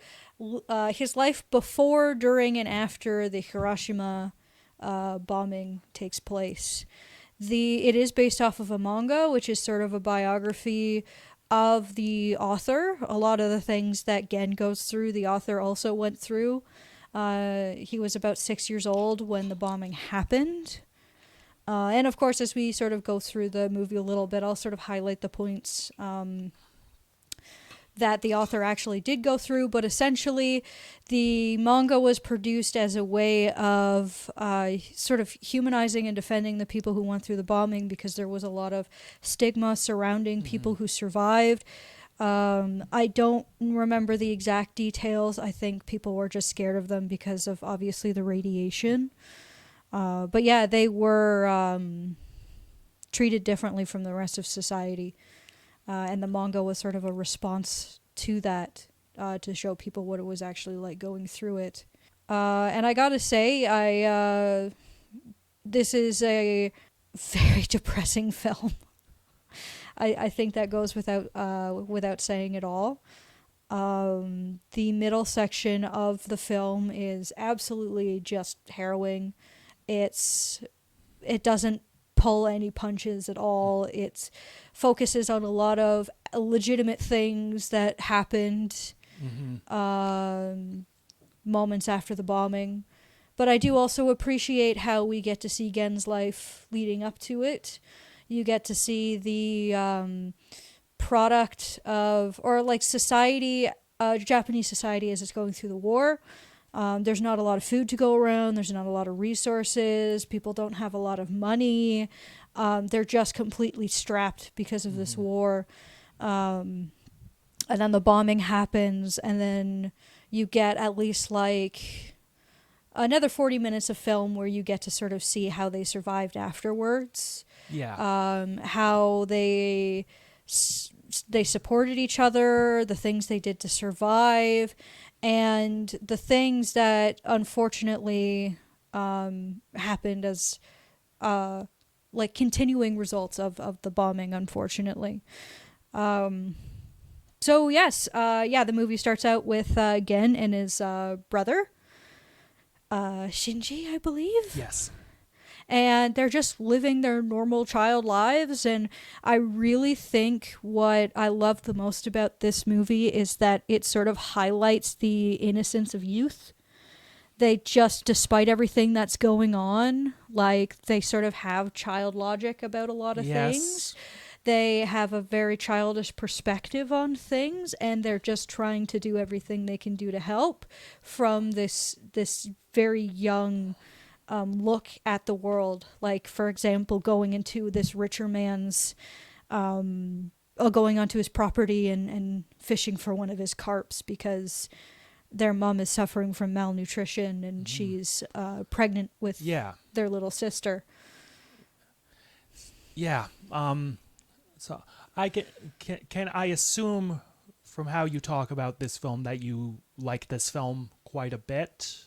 his life before, during, and after the Hiroshima bombing takes place. It is based off of a manga, which is sort of a biography of the author. A lot of the things that Gen goes through, the author also went through. He was about 6 years old when the bombing happened. And of course, as we sort of go through the movie a little bit, I'll sort of highlight the points that the author actually did go through. But essentially, the manga was produced as a way of sort of humanizing and defending the people who went through the bombing, because there was a lot of stigma surrounding people who survived. I don't remember the exact details. I think people were just scared of them because of, obviously, the radiation. But yeah, they were treated differently from the rest of society. And the manga was sort of a response to that, to show people what it was actually like going through it. And I gotta say, this is a very depressing film. I think that goes without saying at all. The middle section of the film is absolutely just harrowing. It doesn't pull any punches at all. It focuses on a lot of legitimate things that happened moments after the bombing. But I do also appreciate how we get to see Gen's life leading up to it. You get to see the product of, or like society, Japanese society as it's going through the war. There's not a lot of food to go around. There's not a lot of resources. People don't have a lot of money. They're just completely strapped because of this war. And then the bombing happens, and then you get at least like another 40 minutes of film where you get to sort of see how they survived afterwards. Yeah. How they supported each other, the things they did to survive, and the things that unfortunately happened as like continuing results of the bombing, unfortunately. So yes, the movie starts out with Gen and his brother, Shinji, I believe. Yes. And they're just living their normal child lives. And I really think what I love the most about this movie is that it sort of highlights the innocence of youth. They just, despite everything that's going on, like they sort of have child logic about a lot of things. They have a very childish perspective on things, and they're just trying to do everything they can do to help from this very young look at the world. Like, for example, going into this richer man's, going onto his property and fishing for one of his carps because their mom is suffering from malnutrition and she's pregnant with their little sister. Yeah. So I can I assume from how you talk about this film that you like this film quite a bit?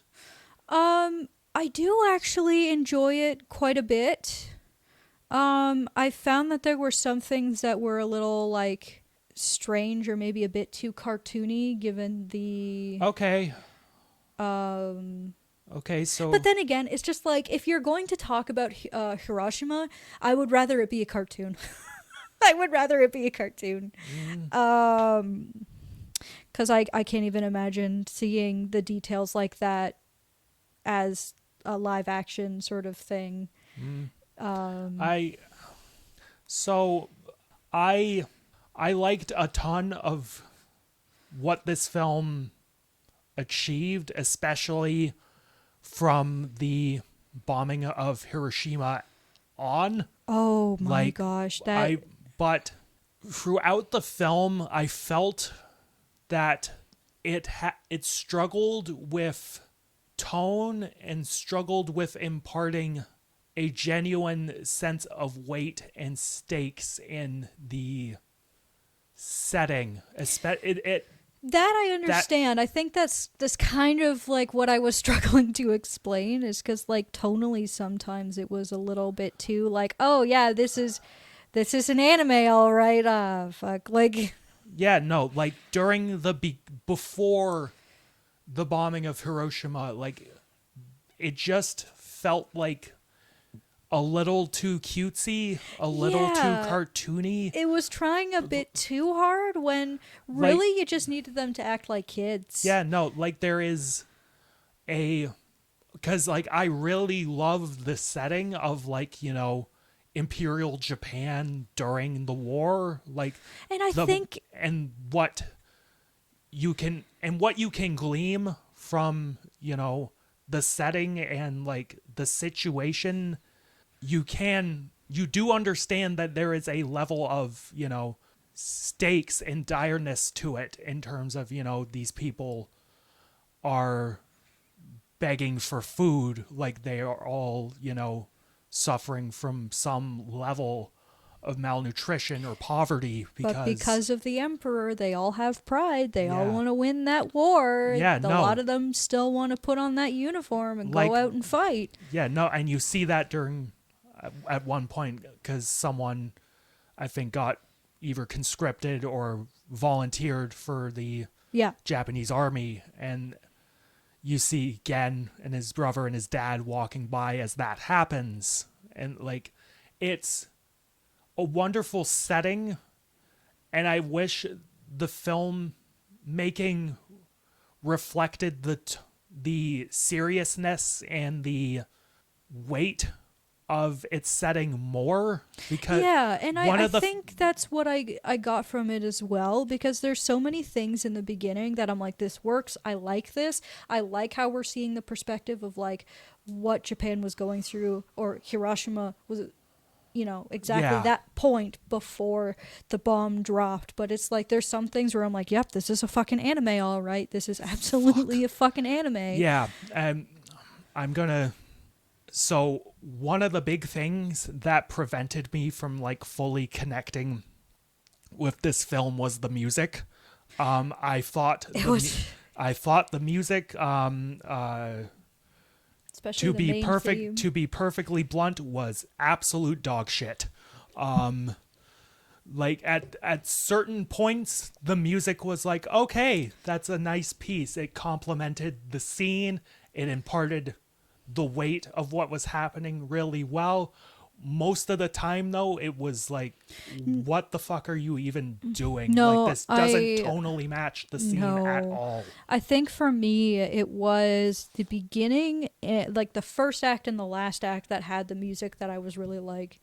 I do actually enjoy it quite a bit. I found that there were some things that were a little like strange or maybe a bit too cartoony given the Okay. Okay, so But then again, it's just like if you're going to talk about Hiroshima, I would rather it be a cartoon. I would rather it be a cartoon. Because I can't even imagine seeing the details like that as a live action sort of thing. I liked a ton of what this film achieved, especially from the bombing of Hiroshima on. Oh my gosh, But throughout the film, I felt that it struggled with tone and struggled with imparting a genuine sense of weight and stakes in the setting. That I understand. I think that's kind of like what I was struggling to explain is because like tonally sometimes it was a little bit too like, oh yeah, this is an anime, all right. Fuck, like. Yeah, no, like during before the bombing of Hiroshima, like it just felt like a little too cutesy, a little too cartoony. It was trying a bit too hard when really you just needed them to act like kids. Yeah, no, like there is because like I really love the setting of like, Imperial Japan during the war, like, and I think what you can glean from the setting and like the situation, you do understand that there is a level of stakes and direness to it in terms of these people are begging for food, like they are all suffering from some level of malnutrition or poverty But because of the emperor, they all have pride. They all Yeah. want to win that war. Yeah, A no. lot of them still want to put on that uniform and Like- go out and fight. Yeah, no, and you see that during at one point because someone I think got either conscripted or volunteered for the Yeah. Japanese army, and you see Gen and his brother and his dad walking by as that happens, and like it's a wonderful setting, and I wish the film making reflected the seriousness and the weight of its setting more, because Yeah, and one I of the think that's what I got from it as well, because there's so many things in the beginning that I'm like, this works. I like this. I like how we're seeing the perspective of like what Japan was going through, or Hiroshima was, exactly Yeah. that point before the bomb dropped. But it's like there's some things where I'm like, yep, this is a fucking anime, all right. This is absolutely a fucking anime. Yeah, and I'm gonna. So one of the big things that prevented me from like fully connecting with this film was the music. I thought I thought the music, Especially to the be main perfect, theme. to be perfectly blunt, was absolute dog shit. Like at certain points, the music was like, okay, that's a nice piece. It complemented the scene. It imparted the weight of what was happening really well. Most of the time, though, it was like, what the fuck are you even doing? No, like, this doesn't I- tonally match the scene at No. all. I think for me, it was the beginning, like the first act and the last act that had the music that I was really like,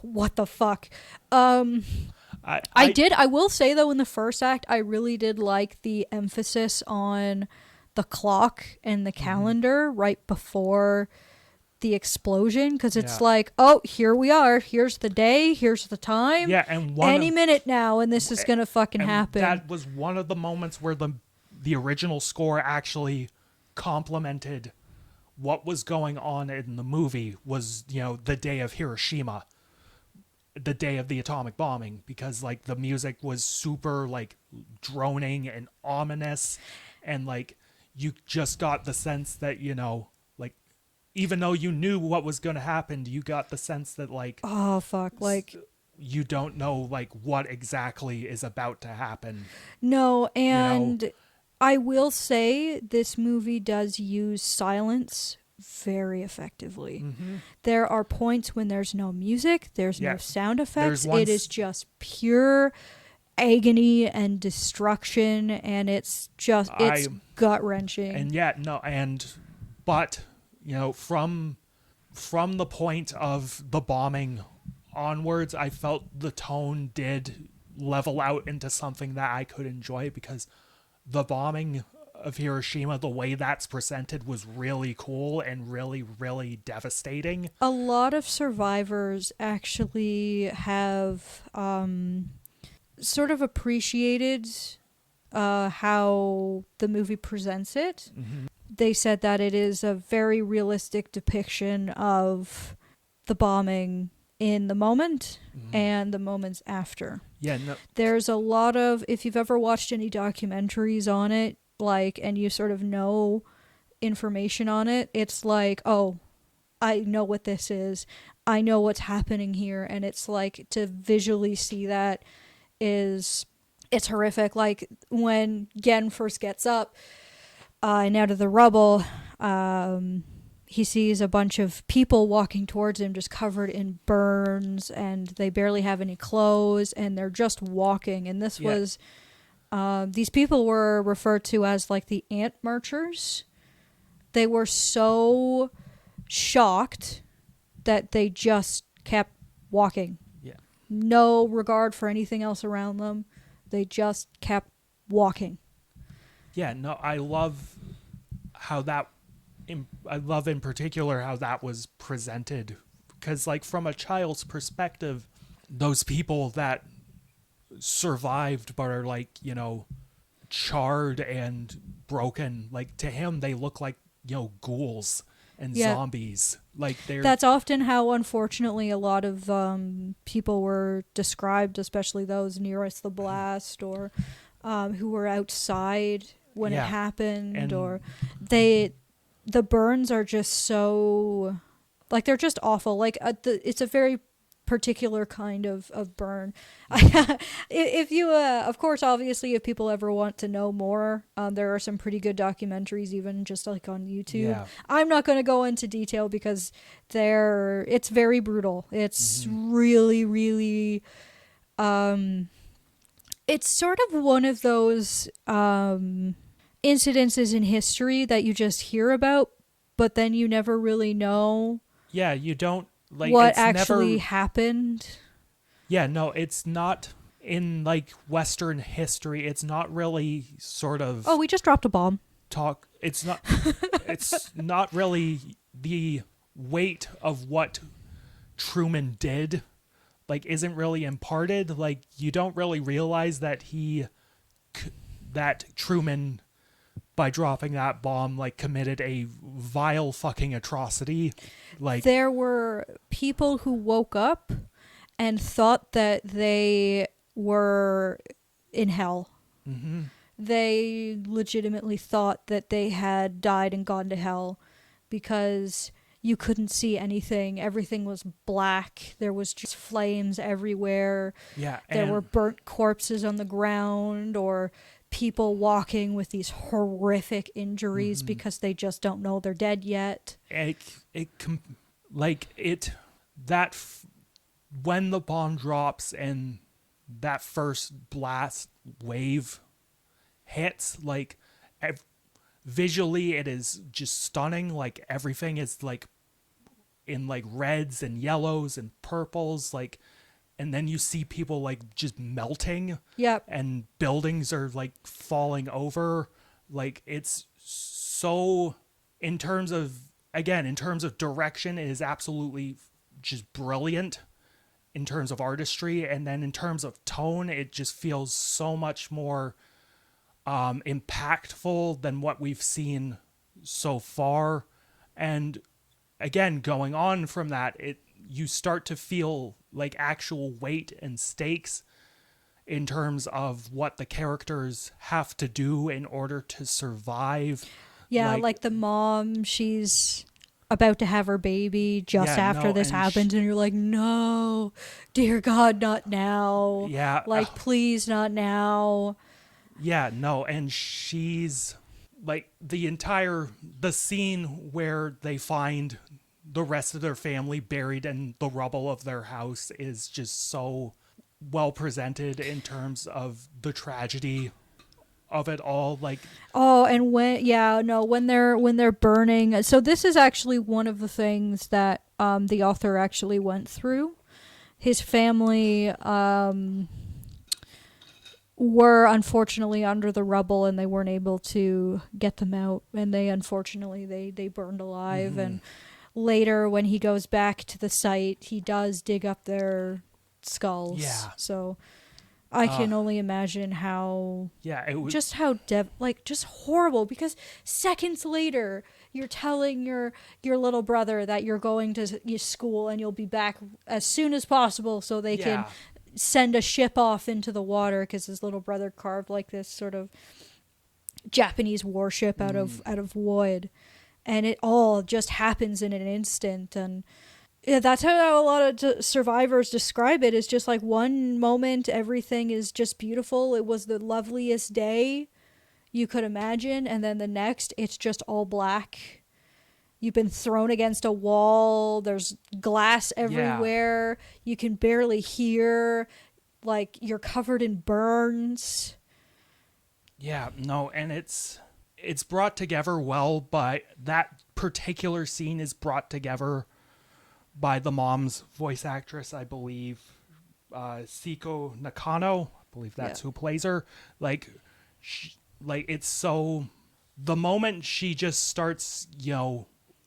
what the fuck? I will say though, in the first act, I really did like the emphasis on the clock and the calendar right before the explosion, because it's Yeah. like, oh, here we are. Here's the day. Here's the time. Yeah, and Any minute now, and this is gonna fucking and happen. that was one of the moments where the original score actually complemented what was going on in the movie. Was the day of Hiroshima, the day of the atomic bombing, because like the music was super like droning and ominous, and like you just got the sense that like even though you knew what was going to happen, you got the sense that like Oh fuck! Like you don't know like what exactly is about to happen. no, and I will say this movie does use silence very effectively. There are points when there's no music, there's no Yeah. sound There's effects. one It is just pure agony and destruction, and it's gut wrenching. And yet no, but from the point of the bombing onwards, I felt the tone did level out into something that I could enjoy, because the bombing of Hiroshima, the way that's presented, was really cool and really, really devastating. A lot of survivors actually have sort of appreciated how the movie presents it. They said that it is a very realistic depiction of the bombing in the moment and the moments after. Yeah, no, There's a lot of, if you've ever watched any documentaries on it, like, and you sort of know information on it, it's like, oh, I know what this is. I know what's happening here. And it's like, to visually see that it's horrific. Like when Gen first gets up and out of the rubble, he sees a bunch of people walking towards him just covered in burns, and they barely have any clothes, and they're just walking. And this was, these people were referred to as like the ant marchers. They were so shocked that they just kept walking. yeah. No regard for anything else around them. They just kept walking. Yeah, no, I love how that. I love in particular how that was presented, because, like, from a child's perspective, those people that survived but are like charred and broken, like to him they look like ghouls, and Yeah. zombies. Like they're That's often how, unfortunately, a lot of people were described, especially those nearest the blast or who were outside when it Yeah. happened, And- or the burns are just so, like, they're just awful. Like, it's a very particular kind of burn. If you, of course, obviously, if people ever want to know more, there are some pretty good documentaries, even just like on YouTube. Yeah. I'm not going to go into detail because it's very brutal. It's really, really, it's sort of one of those incidences in history that you just hear about, but then you never really know yeah, you don't like what it's actually never, happened. yeah, no, it's not in like Western history. It's not really sort of Oh, we just dropped a bomb. talk. It's not. It's not really the weight of what Truman did. Like, isn't really imparted. Like, you don't really realize that that Truman, by dropping that bomb, like committed a vile fucking atrocity. Like, There were people who woke up and thought that they were in hell. mm-hmm. They legitimately thought that they had died and gone to hell because you couldn't see anything. Everything was black. There was just flames everywhere. Yeah, There and were burnt corpses on the ground, or people walking with these horrific injuries because they just don't know they're dead yet. When the bomb drops and that first blast wave hits, like visually it is just stunning. Like everything is like in like reds and yellows and purples, like, and then you see people like just melting. Yep. And buildings are like falling over. Like, it's so, in terms of direction, it is absolutely just brilliant in terms of artistry. And then in terms of tone, it just feels so much more impactful than what we've seen so far. And again, going on from that, you start to feel like actual weight and stakes in terms of what the characters have to do in order to survive. Yeah, like the mom, she's about to have her baby just Yeah, after no, this and happens, and you're like, no, dear God, not now. Yeah, Like, please, not now. Yeah, no, and she's like the scene where they find the rest of their family buried in the rubble of their house is just so well presented in terms of the tragedy of it all. Like, Oh, and when they're burning. So this is actually one of the things that the author actually went through. His family were unfortunately under the rubble, and they weren't able to get them out, and they burned alive. And later, when he goes back to the site, he does dig up their skulls. Yeah. So I can only imagine how it was just how just horrible, because seconds later you're telling your little brother that you're going to your school and you'll be back as soon as possible so they can send a ship off into the water, because his little brother carved like this sort of Japanese warship out of wood, and it all just happens in an instant. And yeah, that's how a lot of survivors describe it. It's just like one moment everything is just beautiful, it was the loveliest day you could imagine, and then the next it's just all black. You've been thrown against a wall, there's glass everywhere, you can barely hear, like you're covered in burns. Yeah, no, and it's brought together well, but that particular scene is brought together by the mom's voice actress, I believe, Siko Nakano. I believe that's who plays her. Like, it's so, the moment she just starts,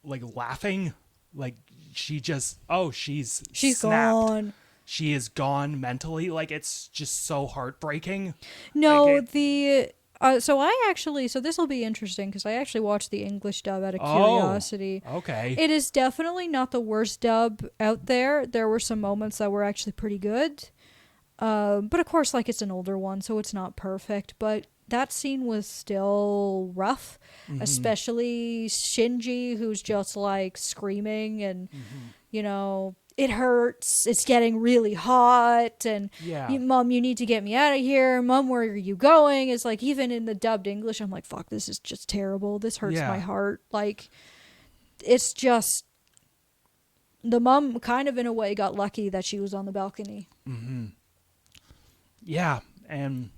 like laughing, like she just, she's snapped. Gone. She is gone mentally. Like, it's just so heartbreaking. No, Like, the So this will be interesting because I actually watched the English dub out of Oh, curiosity. okay. It is definitely not the worst dub out there. There were some moments that were actually pretty good. But of course, like, it's an older one, so it's not perfect. But that scene was still rough, especially Shinji, who's just like screaming and, you know, it hurts. It's getting really hot, and Yeah. Mom, you need to get me out of here. Mom, where are you going? It's like, even in the dubbed English, I'm like, fuck, this is just terrible. This hurts Yeah. my heart. Like, it's just, the mom kind of in a way got lucky that she was on the balcony. Yeah, and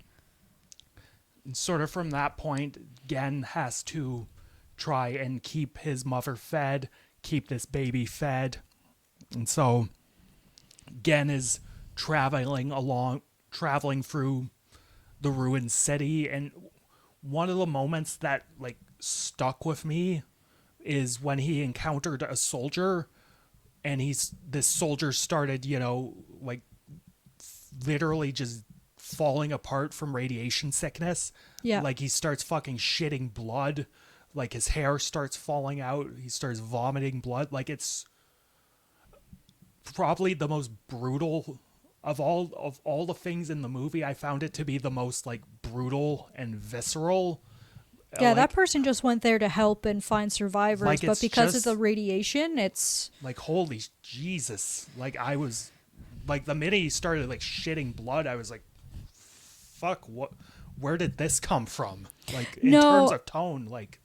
sort of from that point, Gen has to try and keep his mother fed, keep this baby fed. And so Gen is traveling through the ruined city, and one of the moments that like stuck with me is when he encountered a soldier, and this soldier started, like literally just falling apart from radiation sickness. Yeah. Like, he starts fucking shitting blood. Like, his hair starts falling out. He starts vomiting blood. Like, it's probably the most brutal of all the things in the movie. I found it to be the most like brutal and visceral. Yeah, Like, that person just went there to help and find survivors, Like, but it's because just- of the radiation, it's... like, holy Jesus. Like, I was like, the minute he started like shitting blood, I was like, fuck, where did this come from? Like, in No. terms of tone, like,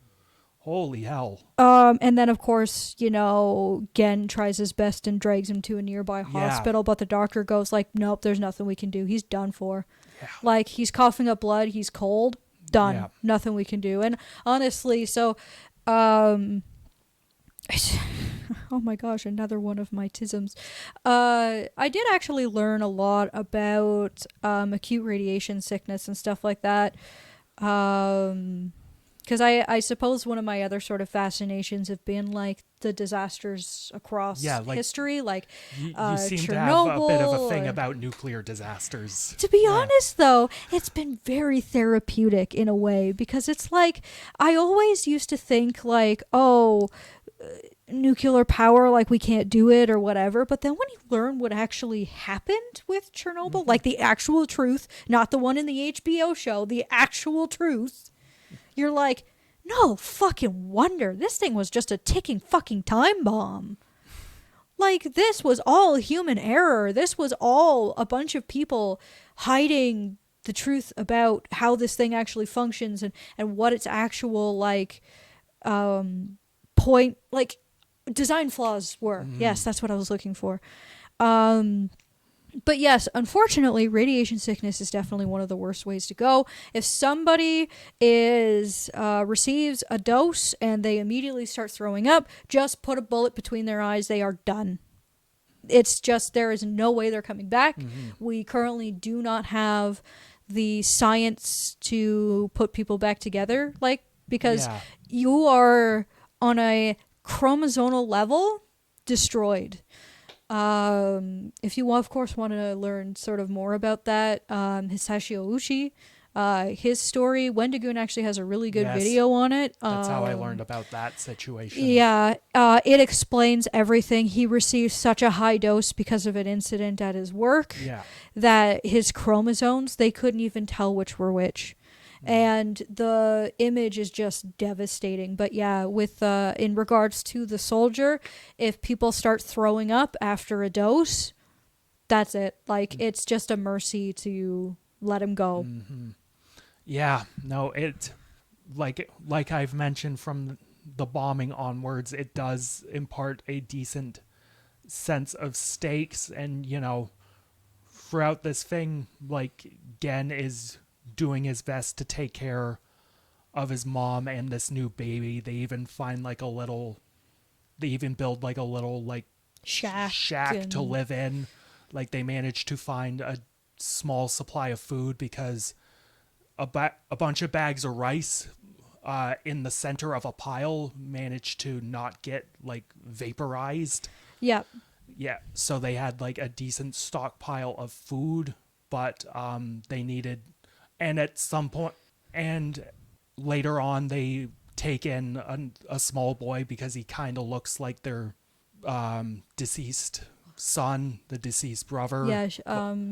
holy hell. And then, of course, Gen tries his best and drags him to a nearby hospital, but the doctor goes like, nope, there's nothing we can do. He's done for. Yeah. Like, he's coughing up blood, he's cold, done. Yeah. Nothing we can do. And honestly, so, oh my gosh, another one of my tisms. I did actually learn a lot about acute radiation sickness and stuff like that. Because I suppose one of my other sort of fascinations have been like the disasters across history, like You seem Chernobyl. to have a bit of a thing or- about nuclear disasters. To be Yeah. honest, though, it's been very therapeutic in a way, because it's like, I always used to think like, nuclear power, like, we can't do it or whatever. But then when you learn what actually happened with Chernobyl, like the actual truth, not the one in the HBO show, the actual truth, you're like, no fucking wonder. This thing was just a ticking fucking time bomb. Like, this was all human error. This was all a bunch of people hiding the truth about how this thing actually functions, and what its actual, like, point, like, design flaws were. Yes, that's what I was looking for. But yes, unfortunately, radiation sickness is definitely one of the worst ways to go. If somebody receives a dose and they immediately start throwing up, just put a bullet between their eyes. They are done. It's just, there is no way they're coming back. We currently do not have the science to put people back together, like, because you are on a chromosomal level destroyed. If you, of course, want to learn sort of more about that, Hisashio Uchi, his story, Wendigoon actually has a really good video on it. That's how I learned about that situation. Yeah, it explains everything. He received such a high dose because of an incident at his work that his chromosomes, they couldn't even tell which were which. And the image is just devastating. But yeah, with in regards to the soldier, if people start throwing up after a dose, that's it. Like, it's just a mercy to let him go. Yeah, no, it, like I've mentioned, from the bombing onwards, it does impart a decent sense of stakes. And, throughout this thing, like, Gen is doing his best to take care of his mom and this new baby. They even find like they even build like a little like shack to live in. Like, they managed to find a small supply of food because a bunch of bags of rice in the center of a pile managed to not get like vaporized. Yeah. Yeah, so they had like a decent stockpile of food, but they needed, and at some point, And later on, they take in a small boy because he kind of looks like their deceased son, the deceased brother. Yeah,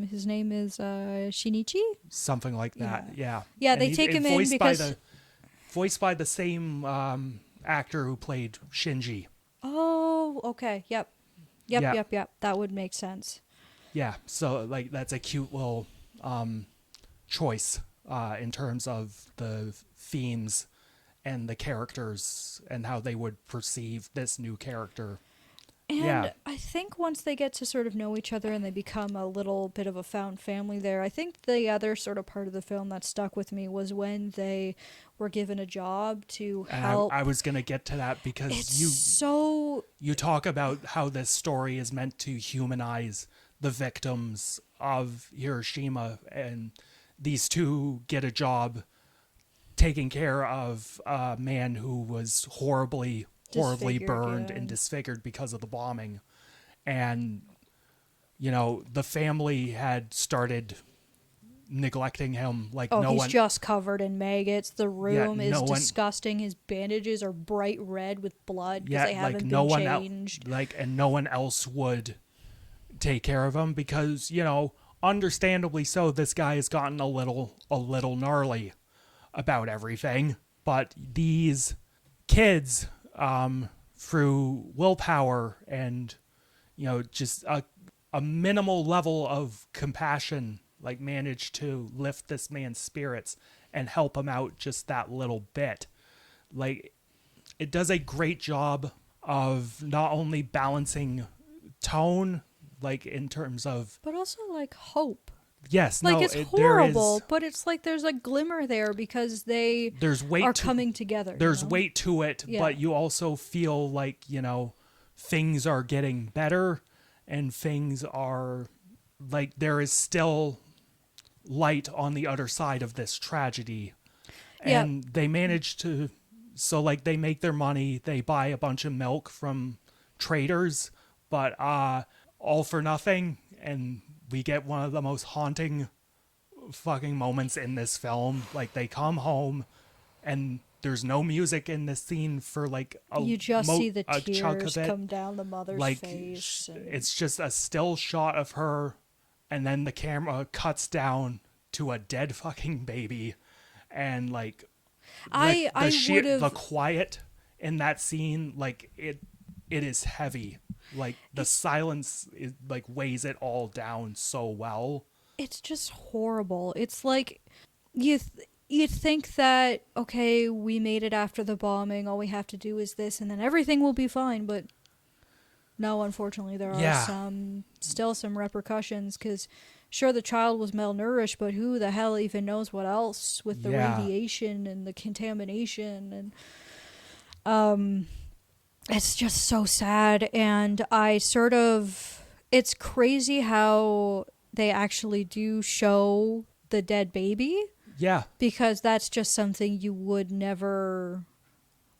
his name is Shinichi. Something like that. Yeah. Yeah, And they take him in because voiced by the same actor who played Shinji. oh, okay, yep, Yeah. yep. That would make sense. Yeah, so like that's a cute little choice in terms of the themes and the characters and how they would perceive this new character. And Yeah. I think once they get to sort of know each other and they become a little bit of a found family there, I think the other sort of part of the film that stuck with me was when they were given a job to And help. I was gonna get to that because It's you talk about how this story is meant to humanize the victims of Hiroshima, and these two get a job taking care of a man who was horribly Disfigured, burned yeah. and disfigured because of the bombing. And you know, the family had started neglecting him like Oh, no he's one just covered in maggots. The room is no one- disgusting. His bandages are bright red with blood because yeah, they haven't like been no one changed. and no one else would take care of him because, you know, understandably so, this guy has gotten a little gnarly about everything. But these kids, through willpower and, you know, just a minimal level of compassion, like managed to lift this man's spirits and help him out just that little bit. Like, it does a great job of not only balancing tone, like in terms of But also like hope. yes, Like no, it's there horrible, is but it's like there's a glimmer there because they there's weight are to, coming together. There's you know? weight to it, Yeah. but you also feel like, you know, things are getting better and things are like there is still light on the other side of this tragedy. Yeah. And they manage to so like they make their money, they buy a bunch of milk from traders, but all for nothing, and we get one of the most haunting fucking moments in this film. Like they come home and there's no music in this scene for like You just see the a chunk tears of it. come down the mother's Like face. And it's just a still shot of her, and then the camera cuts down to a dead fucking baby, and like I the would've- quiet in that scene, like it is heavy. Like the silence is like weighs it all down so well. it's just horrible. It's like you think that okay, we made it after the bombing. All we have to do is this, and then everything will be fine. But no, unfortunately, there Yeah. are still some repercussions. Because sure, the child was malnourished, but who the hell even knows what else with the Yeah. radiation and the contamination and it's just so sad. And it's crazy how they actually do show the dead baby, Yeah. because that's just something you would never,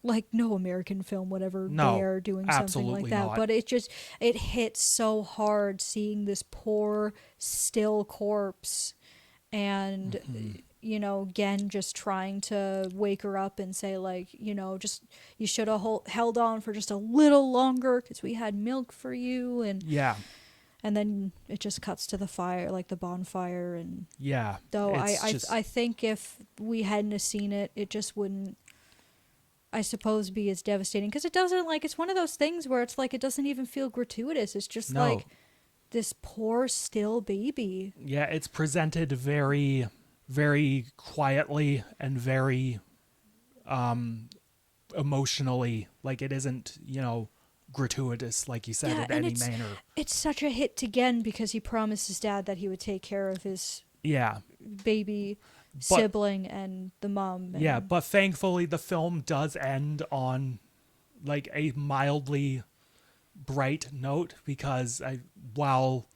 like no American film would ever No, dare doing something absolutely like that. not. But it hits so hard seeing this poor still corpse and Mm-hmm. you know, Gen just trying to wake her up and say like, you know, just you should have held on for just a little longer because we had milk for you. Yeah. And then it just cuts to the fire, like the bonfire. And Yeah. though It's I think if we hadn't have seen it, it just wouldn't, I suppose, be as devastating. Because it doesn't, like, it's one of those things where it's like it doesn't even feel gratuitous. It's just No. like this poor still baby. Yeah, it's presented very, very quietly and very emotionally. Like it isn't, you know, gratuitous, like you said, in and any manner. it's such a hit to Gen because he promised his dad that he would take care of his Yeah. baby sibling and the mom. And Yeah, but thankfully the film does end on like a mildly bright note because while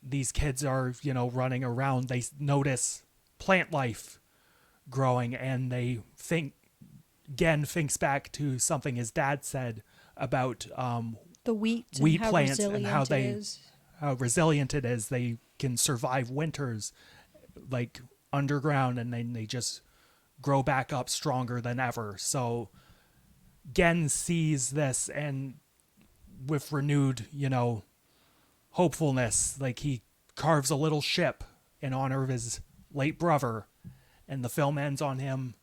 these kids are, you know, running around, they notice plant life growing, and they think Gen thinks back to something his dad said about the wheat wheat and how plants resilient and how it is. how resilient it is. They can survive winters like underground, and then they just grow back up stronger than ever. So Gen sees this and with renewed, hopefulness, like he carves a little ship in honor of his late brother, and the film ends on him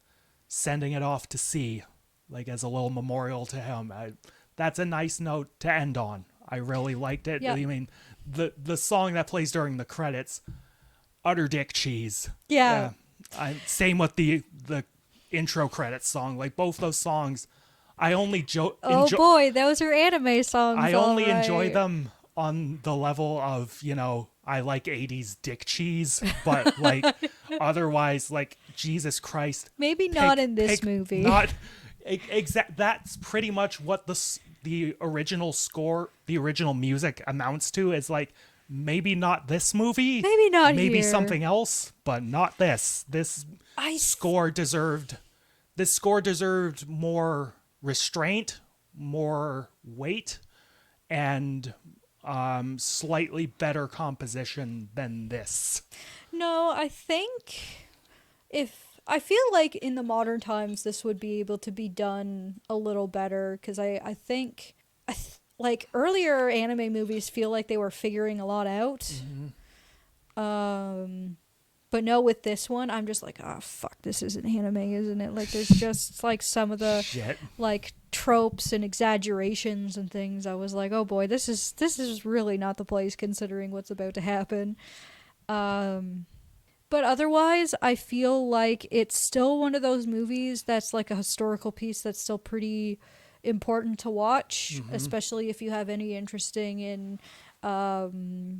sending it off to sea, like as a little memorial to him. That's a nice note to end on. I really liked it. Yeah. I mean, the song that plays during the credits, utter dick cheese. Yeah. Same with the intro credits song. Like both those songs, I only Oh boy, those are anime songs. I only all right. enjoy them on the level of, I like 80s dick cheese, but like otherwise, like, Jesus Christ. Maybe not in this movie. Not that's pretty much what the original score, the original music amounts to, is like, maybe not this movie, Maybe not maybe here. something else, but not this. This score deserved more restraint, more weight, and slightly better composition than this. No, I feel like in the modern times this would be able to be done a little better, because I think like earlier anime movies feel like they were figuring a lot out. But no, with this one, I'm just like, oh fuck, this isn't anime, isn't it? Like, there's just like some of the Shit. like tropes and exaggerations and things. I was like, oh boy, this is really not the place considering what's about to happen. But otherwise, I feel like it's still one of those movies that's like a historical piece that's still pretty important to watch, especially if you have any interesting in the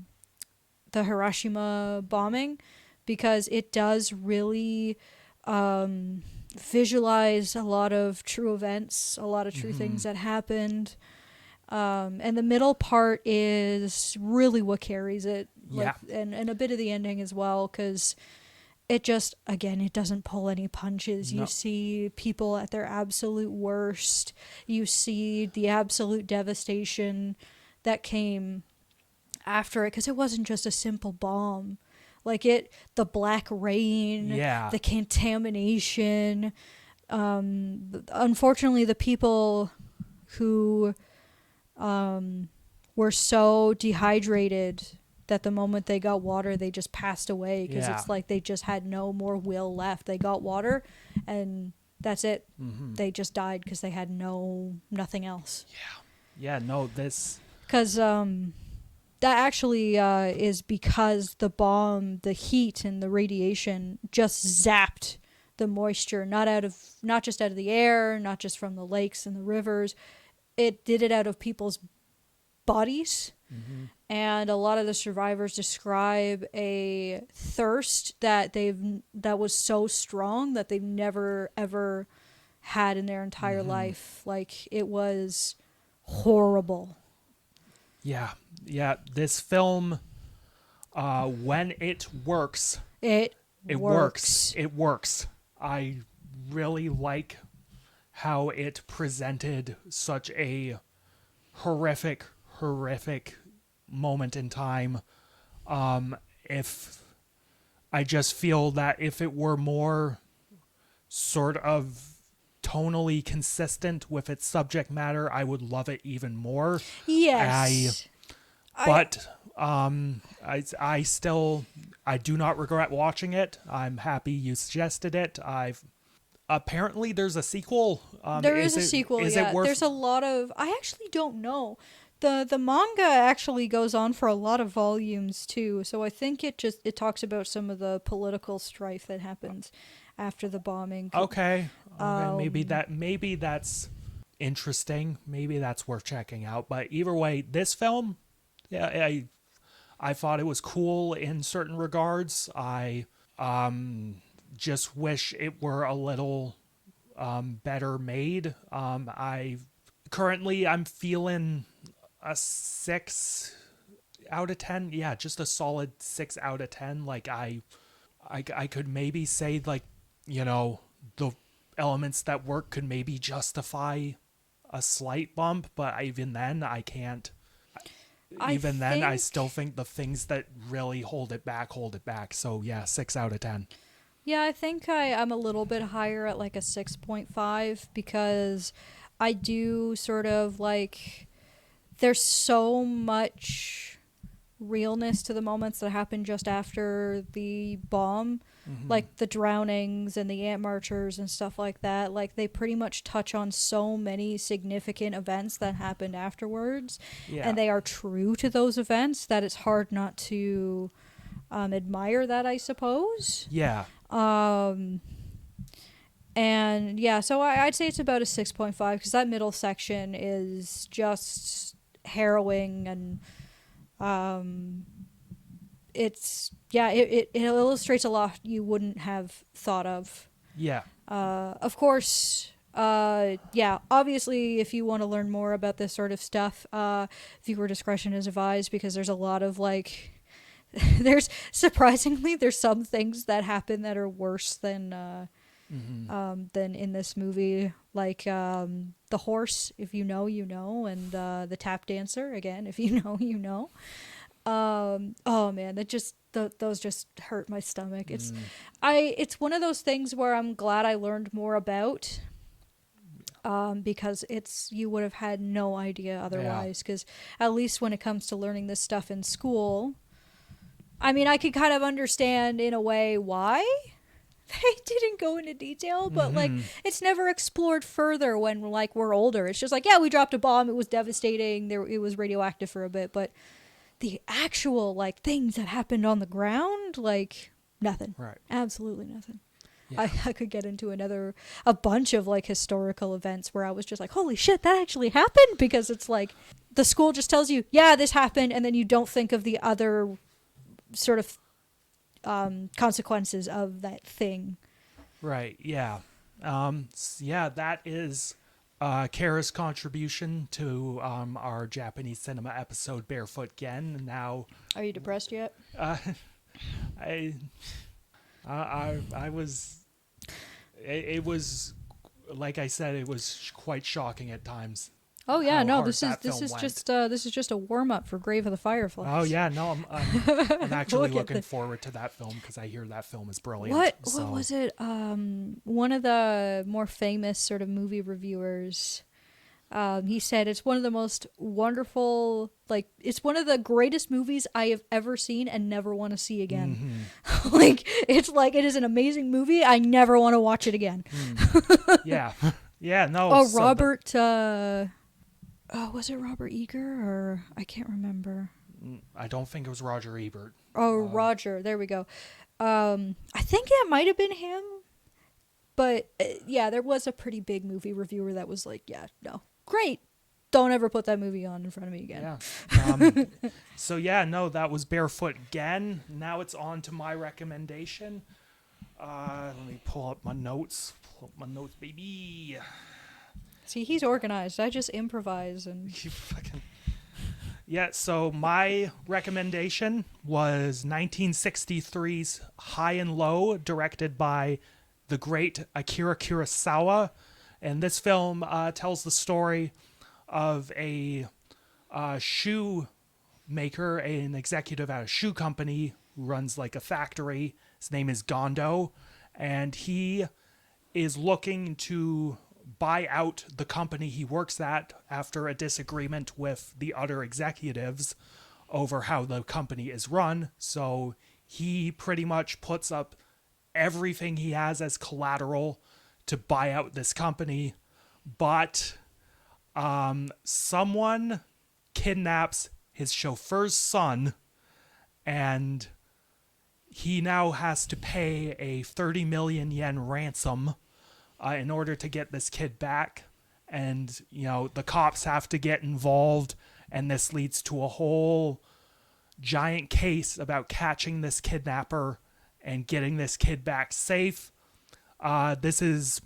Hiroshima bombing, because it does really visualize a lot of true events, a lot of true things that happened. And the middle part is really what carries it. Like, and a bit of the ending as well, because it just, again, it doesn't pull any punches. No. You see people at their absolute worst. You see the absolute devastation that came after it, because it wasn't just a simple bomb. Like the black rain, the contamination. Unfortunately, the people who were so dehydrated that the moment they got water, they just passed away, because it's like they just had no more will left. They got water, and that's it. They just died because they had nothing else. Because that actually is because the bomb, the heat and the radiation just zapped the moisture, not just out of the air, not just from the lakes and the rivers. It did it out of people's bodies. And a lot of the survivors describe a thirst that was so strong that they've never ever had in their entire life. Like, it was horrible. Yeah. This film, when it works, It works. It works. I really like how it presented such a horrific moment in time. If I just feel that if it were more sort of tonally consistent with its subject matter, I would love it even more. Yes. I do not regret watching it. I'm happy you suggested it. Apparently there's a sequel. There is a sequel, yeah. There's a lot of... I actually don't know. The manga actually goes on for a lot of volumes too, so I think it talks about some of the political strife that happens after the bombing. Okay. Maybe that's interesting. Maybe that's worth checking out. But either way, this film, I thought it was cool in certain regards. I just wish it were a little better made. I'm feeling a 6 out of 10. Yeah, just a solid 6 out of 10. Like, I could maybe say, like, the elements that work could maybe justify a slight bump, but even then I can't. I still think the things that really hold it back. So yeah, 6 out of 10. Yeah, I think I'm a little bit higher at like a 6.5 because I do sort of like, there's so much realness to the moments that happen just after the bomb, like the drownings and the ant marchers and stuff like that. Like they pretty much touch on so many significant events that happened afterwards, Yeah. and they are true to those events that it's hard not to admire that, I suppose. Yeah. And yeah, so I'd say it's about a 6.5 because that middle section is just harrowing, and it illustrates a lot you wouldn't have thought of. Yeah. Of course, yeah, obviously, if you want to learn more about this sort of stuff, viewer discretion is advised because there's a lot of like, there's some things that happen that are worse than in this movie, like the horse, if you know, you know, and the tap dancer, again, if you know, you know. Oh man, that just those just hurt my stomach. It's one of those things where I'm glad I learned more about, because you would have had no idea otherwise. Because at least when it comes to learning this stuff in school, I mean, I could kind of understand in a way why they didn't go into detail, but like it's never explored further when like we're older. It's just like, yeah, we dropped a bomb, it was devastating, it was radioactive for a bit, but the actual like things that happened on the ground, like nothing. Right. Absolutely nothing. Yeah. I could get into a bunch of like historical events where I was just like, holy shit, that actually happened, because it's like the school just tells you, yeah, this happened, and then you don't think of the other sort of consequences of that thing. Right. Yeah. Yeah, that is Kara's contribution to our Japanese cinema episode Barefoot Gen. Now, Are you depressed yet? I was. It was, like I said, it was quite shocking at times. Oh yeah, how no, hard this that is film went. just a warm up for Grave of the Fireflies. Oh yeah, no, I'm actually Look at looking forward to that film because I hear that film is brilliant. What so. was it? One of the more famous sort of movie reviewers, he said it's one of the most wonderful, like it's one of the greatest movies I have ever seen and never want to see again. Like it is an amazing movie. I never want to watch it again. Yeah, yeah, no. Oh, so Robert. Was it Robert Eager, or I can't remember. I don't think it was Roger Ebert. Oh, Roger. There we go. I think it might have been him. But yeah, there was a pretty big movie reviewer that was like, yeah, no, great. Don't ever put that movie on in front of me again. Yeah. So yeah, no, that was Barefoot Gen. Now it's on to my recommendation. Let me pull up my notes. Baby. See, he's organized. I just improvise and. You fucking. Yeah, so my recommendation was 1963's High and Low, directed by the great Akira Kurosawa. And this film tells the story of a shoe maker, an executive at a shoe company who runs like a factory. His name is Gondo, and he is looking to buy out the company he works at after a disagreement with the other executives over how the company is run. So he pretty much puts up everything he has as collateral to buy out this company, but someone kidnaps his chauffeur's son, and he now has to pay a 30 million yen ransom in order to get this kid back. And, you know, the cops have to get involved, and this leads to a whole giant case about catching this kidnapper and getting this kid back safe. This is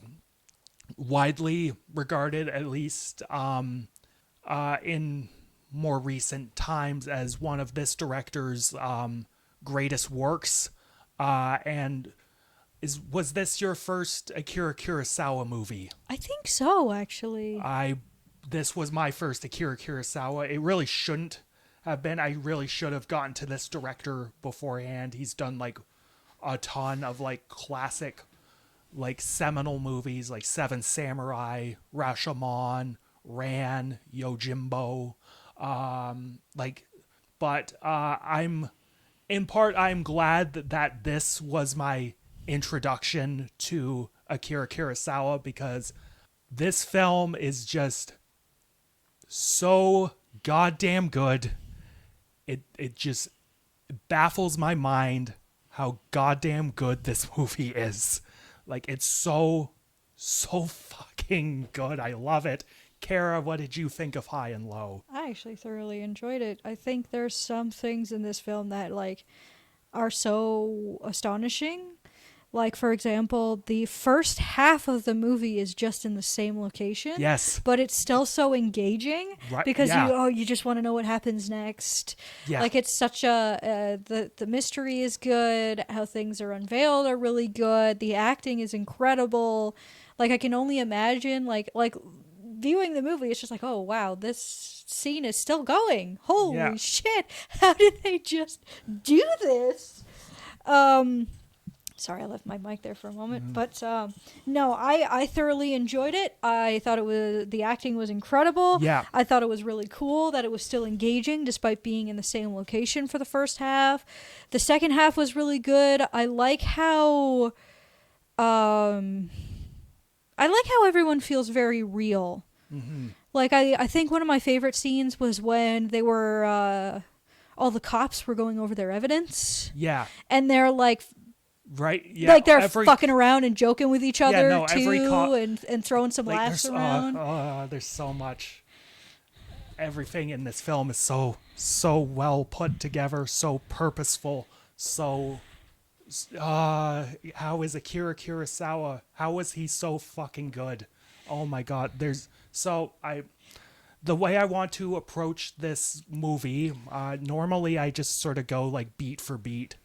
widely regarded, at least in more recent times, as one of this director's greatest works. And was this your first Akira Kurosawa movie? I think so, actually. This was my first Akira Kurosawa. It really shouldn't have been. I really should have gotten to this director beforehand. He's done like a ton of like classic, like seminal movies like Seven Samurai, Rashomon, Ran, Yojimbo. Like, but I'm glad that this was my introduction to Akira Kurosawa, because this film is just so goddamn good. It just baffles my mind how goddamn good this movie is. Like, it's so fucking good. I love it. Kara, what did you think of High and Low? I actually thoroughly enjoyed it. I think there's some things in this film that like are so astonishing. Like, for example, the first half of the movie is just in the same location. Yes. But it's still so engaging, Right, because yeah. you just want to know what happens next. Yeah. Like, it's such the mystery is good, how things are unveiled are really good, the acting is incredible. Like, I can only imagine like viewing the movie, it's just like, oh wow, this scene is still going. Holy Yeah. shit. How did they just do this? Sorry, I left my mic there for a moment. But no, I thoroughly enjoyed it. I thought the acting was incredible. Yeah. I thought it was really cool that it was still engaging despite being in the same location for the first half. The second half was really good. I like how everyone feels very real. Mm-hmm. Like, I think one of my favorite scenes was when they were all the cops were going over their evidence. Yeah. And they're like, right. Yeah. like they're fucking around and joking with each other every and throwing some like, laughs around. there's so much. Everything in this film is so well put together, so purposeful, so. How is Akira Kurosawa? How is he so fucking good? Oh my god. The way I want to approach this movie, normally I just sort of go like beat for beat,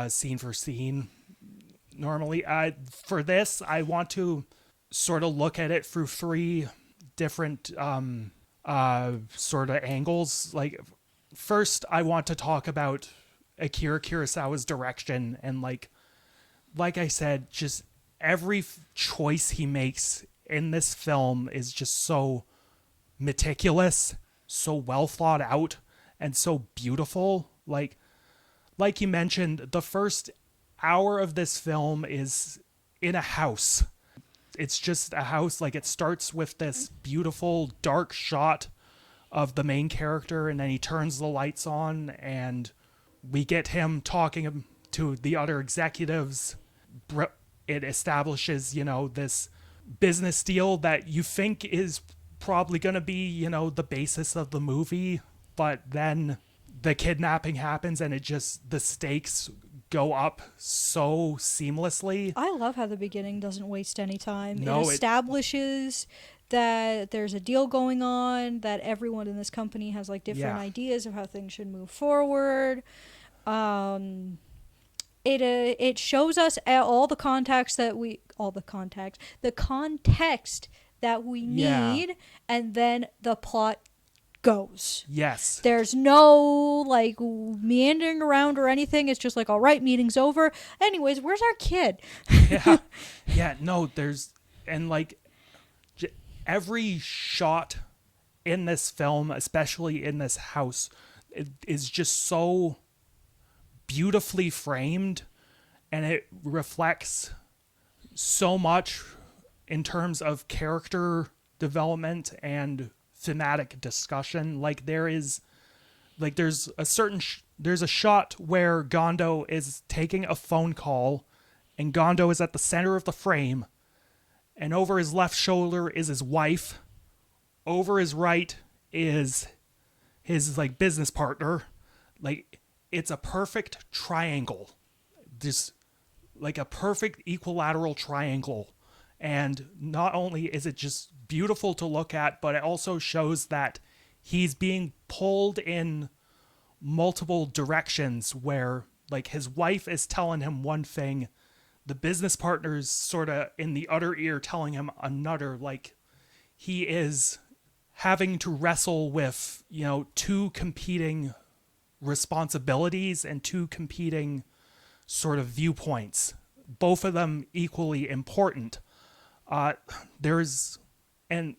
scene for scene. Normally, for this, I want to sort of look at it through three different sort of angles. Like, first, I want to talk about Akira Kurosawa's direction, and like I said, just every choice he makes in this film is just so meticulous, so well thought out, and so beautiful. Like you mentioned, the first hour of this film is in a house. It's just a house. Like, it starts with this beautiful dark shot of the main character, and then he turns the lights on, and we get him talking to the other executives. It establishes, this business deal that you think is probably going to be, the basis of the movie. But then the kidnapping happens, and the stakes go up so seamlessly. I love how the beginning doesn't waste any time. No, it establishes that there's a deal going on, that everyone in this company has like different ideas of how things should move forward. It shows us the context that we need, and then the plot goes. Yes. There's no like meandering around or anything. It's just like, all right, meeting's over. Anyways, where's our kid? Yeah. No, and like every shot in this film, especially in this house, is just so beautifully framed, and it reflects so much in terms of character development and thematic discussion. Like, there's a shot where Gondo is taking a phone call, and Gondo is at the center of the frame, and over his left shoulder is his wife, over his right is his like business partner. Like, it's a perfect triangle, just like a perfect equilateral triangle. And not only is it just beautiful to look at, but it also shows that he's being pulled in multiple directions, where like his wife is telling him one thing, the business partner's sort of in the other ear telling him another. Like, he is having to wrestle with, two competing responsibilities and two competing sort of viewpoints, both of them equally important. There's, and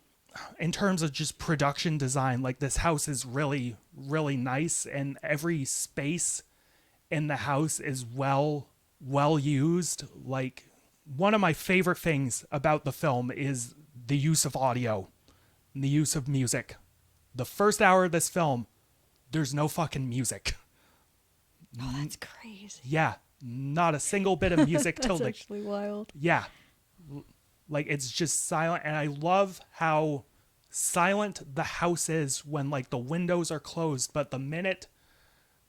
in terms of just production design, like this house is really, really nice, and every space in the house is well used. Like, one of my favorite things about the film is the use of audio and the use of music. The first hour of this film, there's no fucking music. Oh, that's crazy. Yeah, not a single bit of music till That's actually wild. yeah, like it's just silent, and I love how silent the house is when like the windows are closed, but the minute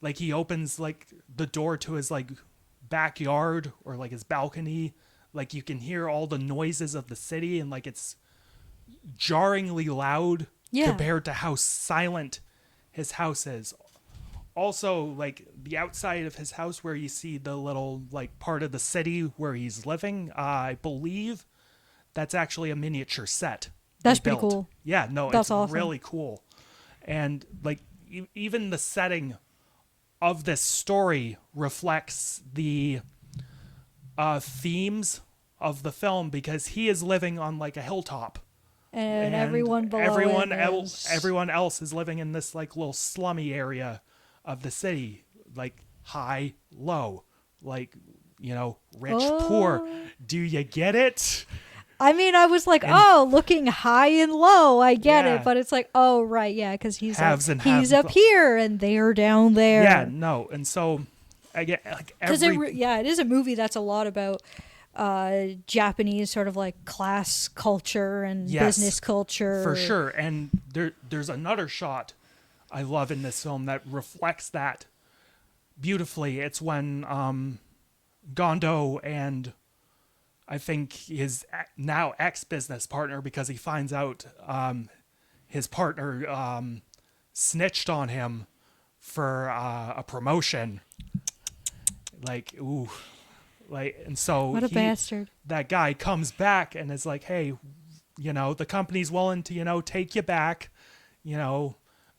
like he opens like the door to his like backyard or like his balcony, like you can hear all the noises of the city, and like it's jarringly loud compared to how silent his house is. Also, like the outside of his house where you see the little like part of the city where he's living, I believe that's actually a miniature set. That's pretty cool. Yeah, no, That's it's awesome. really cool. And like even the setting of this story reflects the themes of the film, because he is living on like a hilltop. And everyone below everyone else is living in this like little slummy area of the city, like high, low, like, you know, rich, poor. Do you get it? I mean, I was like, looking high and low, I get Yeah. it, but it's like, oh, right, yeah, because he's Haves and he's have- up here and they're down there. Yeah, no, and so I get like Because every it is a movie that's a lot about Japanese sort of like class culture and Yes, business culture. for sure. And there's another shot I love in this film that reflects that beautifully. It's when Gondo and I think his now ex-business partner, because he finds out his partner snitched on him for a promotion. Like, ooh. Like, and so What a bastard. That guy comes back and is like, hey, you know, the company's willing to, you know, take you back, you know,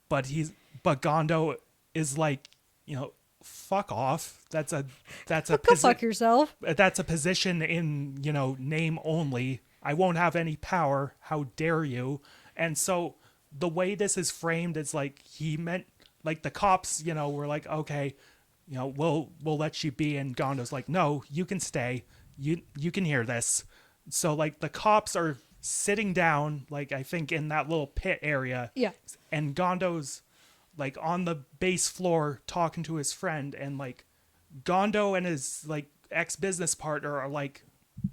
but Gondo is like, you know, fuck off. That's a Go fuck yourself. That's a position in, you know, name only. I won't have any power. How dare you? And so the way this is framed is like he meant, like the cops, you know, were like, okay, you know, we'll let you be, and Gondo's like, no, you can stay. You can hear this. So like the cops are sitting down, like I think in that little pit area. Yeah. And Gondo's like on the base floor talking to his friend, and like Gondo and his like ex-business partner are like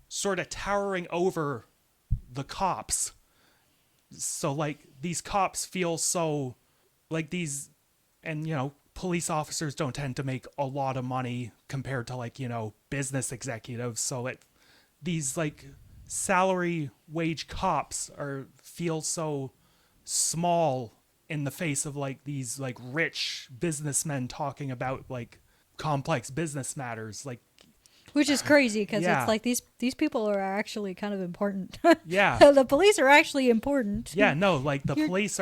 sort of towering over the cops. So like these cops feel so like these, and you know, police officers don't tend to make a lot of money compared to like, you know, business executives. So these like salary wage cops feel so small in the face of like these like rich businessmen talking about like complex business matters. Like, Which is crazy because Yeah. it's like these people are actually kind of important. Yeah. The police are actually important. Yeah, no, like the police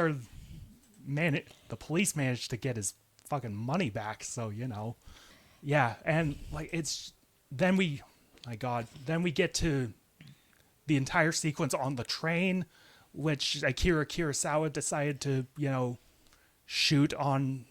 managed to get his fucking money back, so you know. Yeah, and like then we get to the entire sequence on the train, which Akira Kurosawa decided to, you know, shoot on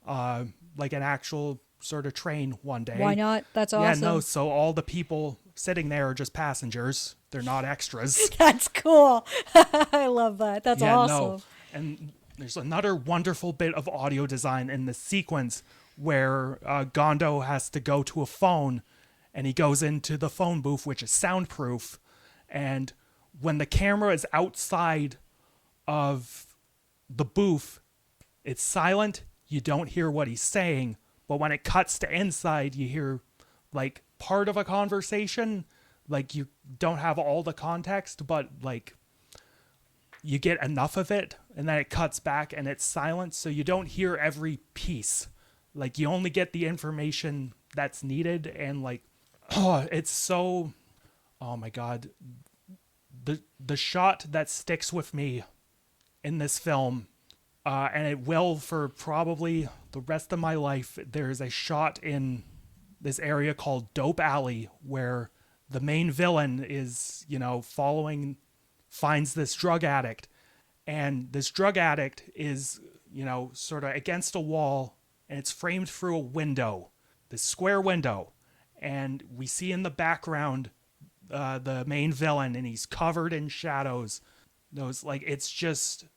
like an actual sort of train one day. Why not? That's awesome. Yeah, no, so all the people sitting there are just passengers. They're not extras. That's cool. I love that. That's Yeah, awesome. no. And there's another wonderful bit of audio design in this sequence where Gondo has to go to a phone, and he goes into the phone booth, which is soundproof. And when the camera is outside of the booth, it's silent. You don't hear what he's saying. But when it cuts to inside, you hear like part of a conversation. Like you don't have all the context, but like you get enough of it, and then it cuts back and it's silent, so you don't hear every piece. Like you only get the information that's needed, and like it's so, oh my god, the shot that sticks with me in this film, and it will for probably the rest of my life. There's a shot in this area called Dope Alley, where the main villain is, finds this drug addict. And this drug addict is, sort of against a wall, and it's framed through a window, this square window. And we see in the background the main villain, and he's covered in shadows. It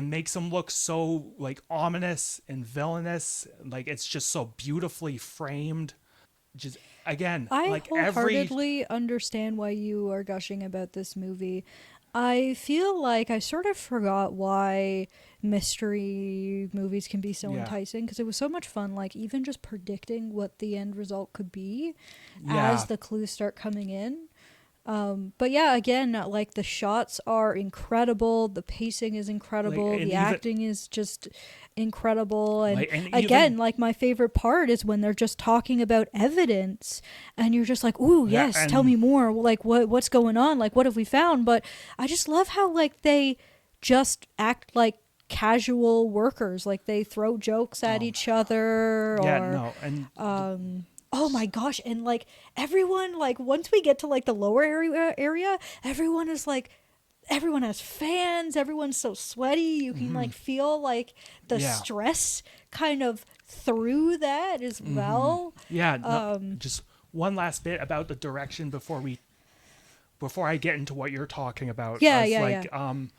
makes him look so ominous and villainous. It's just so beautifully framed. Just again, I wholeheartedly understand why you are gushing about this movie. I feel like I sort of forgot why mystery movies can be so enticing, because it was so much fun, even just predicting what the end result could be as the clues start coming in. But yeah, again, the shots are incredible, the pacing is incredible, the acting is just incredible, and again, my favorite part is when they're just talking about evidence, and you're just like, ooh, yes, tell me more, what's going on, what have we found? But I just love how they just act like casual workers, they throw jokes at each other, oh my gosh, and everyone, once we get to the lower area, everyone is everyone has fans, everyone's so sweaty, you can feel the stress kind of through that as well. Just one last bit about the direction before I get into what you're talking about. The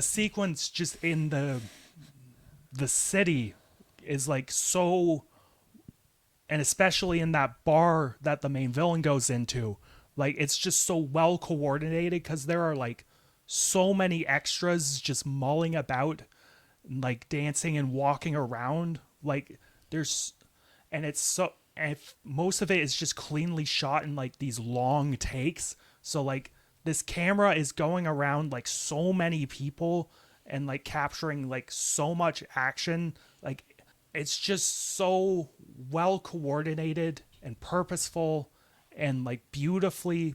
sequence just in the city is so, and especially in that bar that the main villain goes into, it's just so well coordinated, because there are so many extras just mulling about, dancing and walking around. Most of it is just cleanly shot in these long takes. So this camera is going around so many people and capturing so much action. It's just so well coordinated and purposeful and beautifully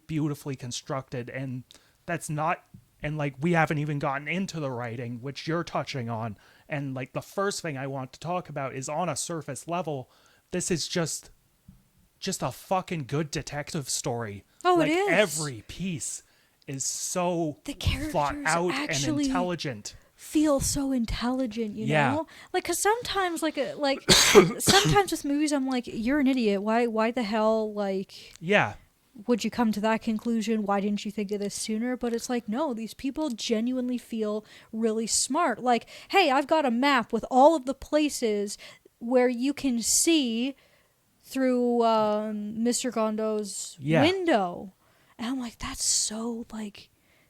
constructed. And that's not, and we haven't even gotten into the writing, which you're touching on. And the first thing I want to talk about is, on a surface level, this is just a fucking good detective story. Oh, it is. Every piece is so thought out and intelligent. Feel so intelligent, you know? Because sometimes, sometimes with movies, I'm like, you're an idiot. Why the hell, would you come to that conclusion? Why didn't you think of this sooner? But it's no, these people genuinely feel really smart. Hey, I've got a map with all of the places where you can see through Mr. Gondo's window. And I'm like, that's so,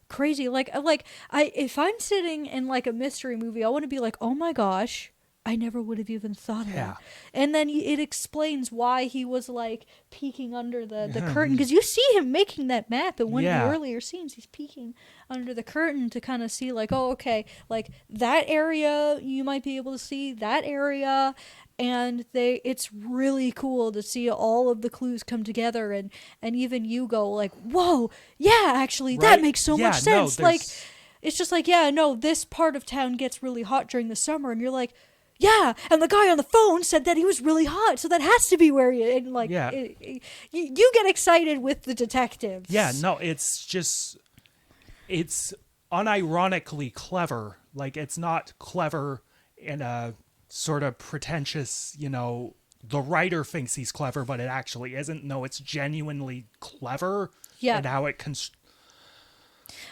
crazy. If I'm sitting in, a mystery movie, I want to be like, oh my gosh, I never would have even thought of that. And then it explains why he was peeking under the curtain, because you see him making that map in one of the earlier scenes. He's peeking under the curtain to kind of see oh, okay, that area you might be able to see, that area. And it's really cool to see all of the clues come together, and even you go whoa, yeah, actually that makes so much sense. It's just this part of town gets really hot during the summer, and you're like, yeah, and the guy on the phone said that he was really hot, so that has to be where he, and you get excited with the detectives. It's unironically clever. It's not clever in a sort of pretentious, the writer thinks he's clever, but it actually isn't. No, it's genuinely clever. And how it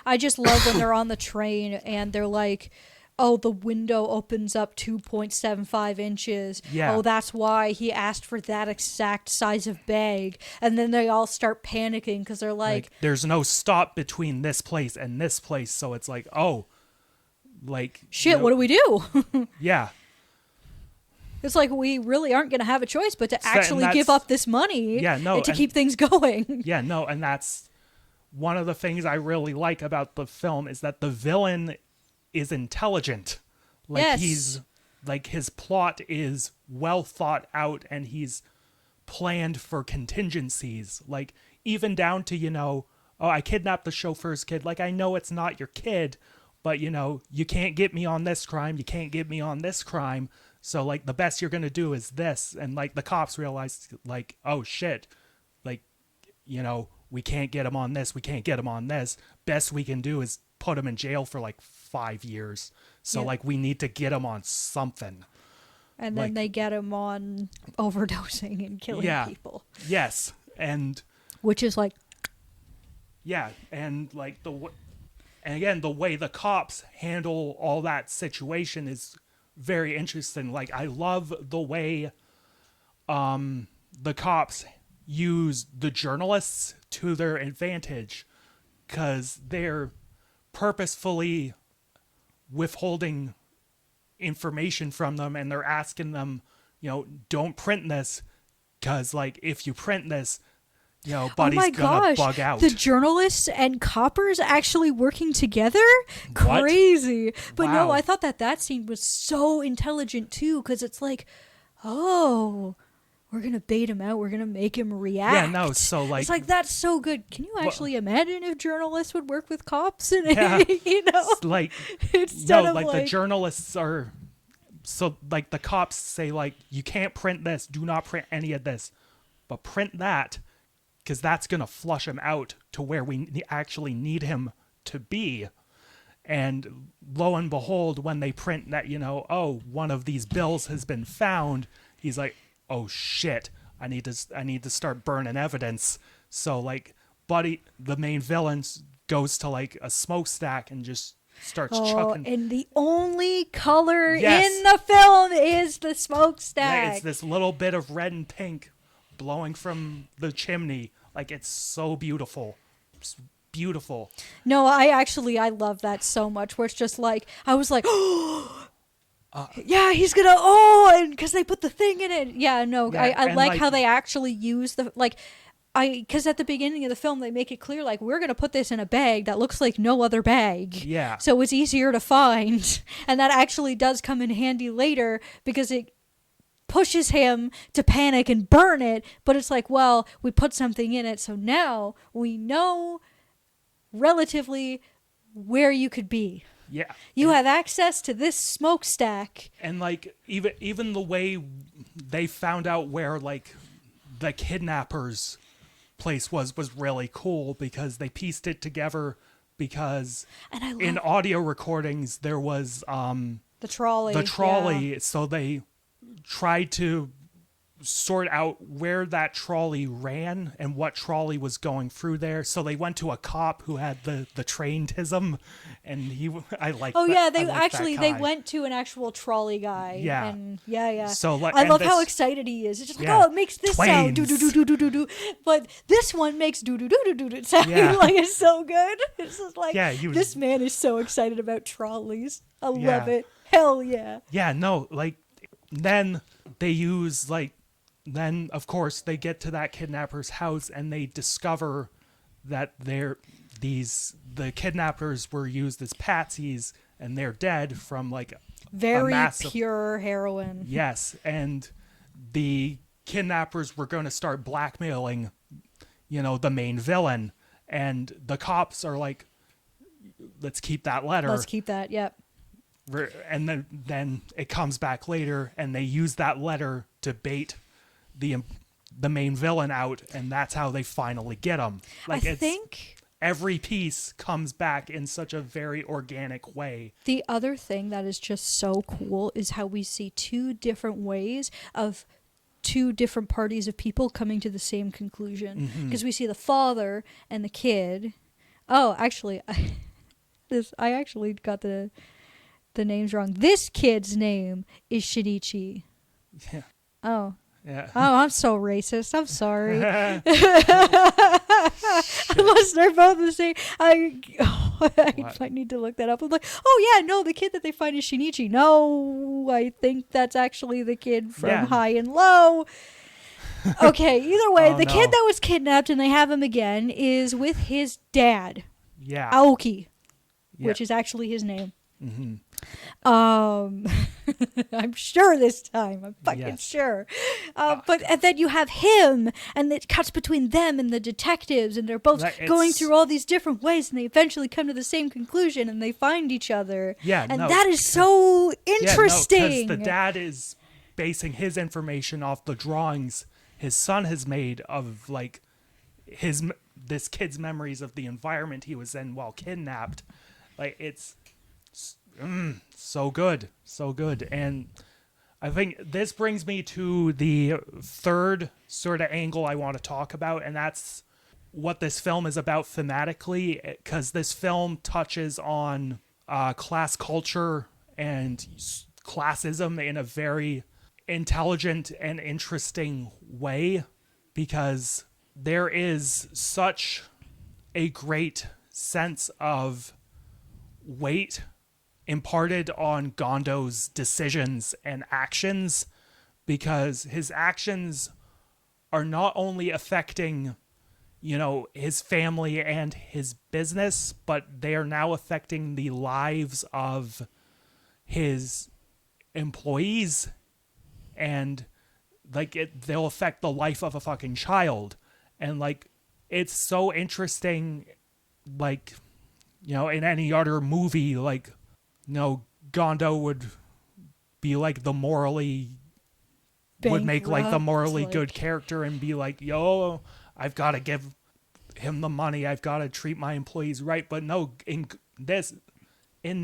I just love when they're on the train and they're like, oh, the window opens up 2.75 inches. Oh, that's why he asked for that exact size of bag. And then they all start panicking because they're like, there's no stop between this place and this place. So it's shit, what do we do? It's we really aren't going to have a choice but to actually give up this money to keep things going. And that's one of the things I really like about the film, is that the villain is intelligent. He's his plot is well thought out, and he's planned for contingencies. Even down to, oh, I kidnapped the chauffeur's kid. I know it's not your kid, but you can't get me on this crime. You can't get me on this crime. So like the best you're gonna do is this, and like the cops realize like, oh shit, like, we can't get him on this, we can't get him on this. Best we can do is put him in jail for like 5 years. So Yeah. like we need to get him on something. And then Like- they get him on overdosing and killing Yeah. people, Yes, and which is like, yeah, and like and again the way the cops handle all that situation is very interesting. Like I love the way the cops use the journalists to their advantage, because they're purposefully withholding information from them, and they're asking them, don't print this, because like if you print this, Buddy's oh my gonna gosh, bug out. the journalists and coppers actually working together? What? Crazy. But no, Wow. I thought that scene was so intelligent too, because it's like, oh, we're going to bait him out. We're going to make him react. Yeah, no, so like, It's like, that's so good. Can you actually imagine if journalists would work with cops? And, Yeah. like instead no, of like the journalists are, so like the cops say like, you can't print this, do not print any of this, but print that, because that's gonna flush him out to where we actually need him to be. And lo and behold, when they print that, oh, one of these bills has been found, he's like, oh shit, I need to start burning evidence. So like Buddy, the main villain, goes to like a smokestack and just starts chucking. and the only color Yes. in the film is the Yeah, smokestack. it's this little bit of red and pink blowing from the chimney. Like it's so beautiful. It's beautiful. No, I love that so much, where it's just like, I was like, oh, yeah, he's gonna, and because they put the thing in it. Yeah, no, Yeah, I and, like how they actually use because at the beginning of the film, they make it clear, like, we're gonna put this in a bag that looks like no other bag. Yeah. So it's easier to find. And that actually does come in handy later, because it pushes him to panic and burn it, but it's like, well, we put something in it, so now we know relatively where you could be. Yeah. You have access to this smokestack. And like even the way they found out where like the kidnappers' place was really cool, because they pieced it together, because And I love in audio recordings there was the trolley. Yeah. so they tried to sort out where that trolley ran and what trolley was going through there. So they went to a cop who had the trainedism, and I like. Oh that- yeah, I they like actually that they guy. went to an actual trolley guy. Yeah. And yeah. So, like, I and love how this- excited he is. It's just like, Yeah. oh, it makes this sound, do do do do do do do, but this one makes do do do do do do sound. Yeah. Like, it's so good. It's just like, Yeah, he was- this man is so excited about trolleys. I love Yeah. it. Hell yeah. Yeah, no, like then they use then of course they get to that kidnapper's house and they discover that the kidnappers were used as patsies and they're dead from like Very massive- pure heroin. yes, and the kidnappers were going to start blackmailing the main villain, and the cops are like, let's keep that letter. Let's keep that. Yep. And then it comes back later, and they use that letter to bait the main villain out, and that's how they finally get him. Like, I think every piece comes back in such a very organic way. the other thing that is just so cool is how we see two different ways of two different parties of people coming to the same conclusion. Because we see the father and the kid. Oh, actually, I actually got the names wrong. This kid's name is Shinichi. Yeah. Oh. Yeah. Oh, I'm so racist. I'm sorry. Unless they're both the same. I might need to look that up. I'm like, oh yeah, no, the kid that they find is Shinichi. No, I think that's actually the kid from Yeah. High and Low. Okay, either way, Oh, the no. kid that was kidnapped and they have him again is with his dad, Yeah. Aoki, Yeah. which is actually his name. I'm sure this time. I'm fucking Yes. sure. And then you have him, and it cuts between them and the detectives, and they're both Right, going it's- through all these different ways, and they eventually come to the same conclusion, and they find each other. Yeah, and no, that is so interesting. because the dad is basing his information off the drawings his son has made of like this kid's memories of the environment he was in while kidnapped. Like it's so good, and I think this brings me to the third sort of angle I want to talk about, and that's what this film is about thematically, because this film touches on class culture and classism in a very intelligent and interesting way, because there is such a great sense of weight imparted on Gondo's decisions and actions, because his actions are not only affecting, you know, his family and his business, but they are now affecting the lives of his employees, and like they'll affect the life of a fucking child. And like it's so interesting, like, you know, in any other movie, like, you know, Gondo would be like the morally would make like the morally good character and be like, yo, I've got to give him the money, I've got to treat my employees right. But no, in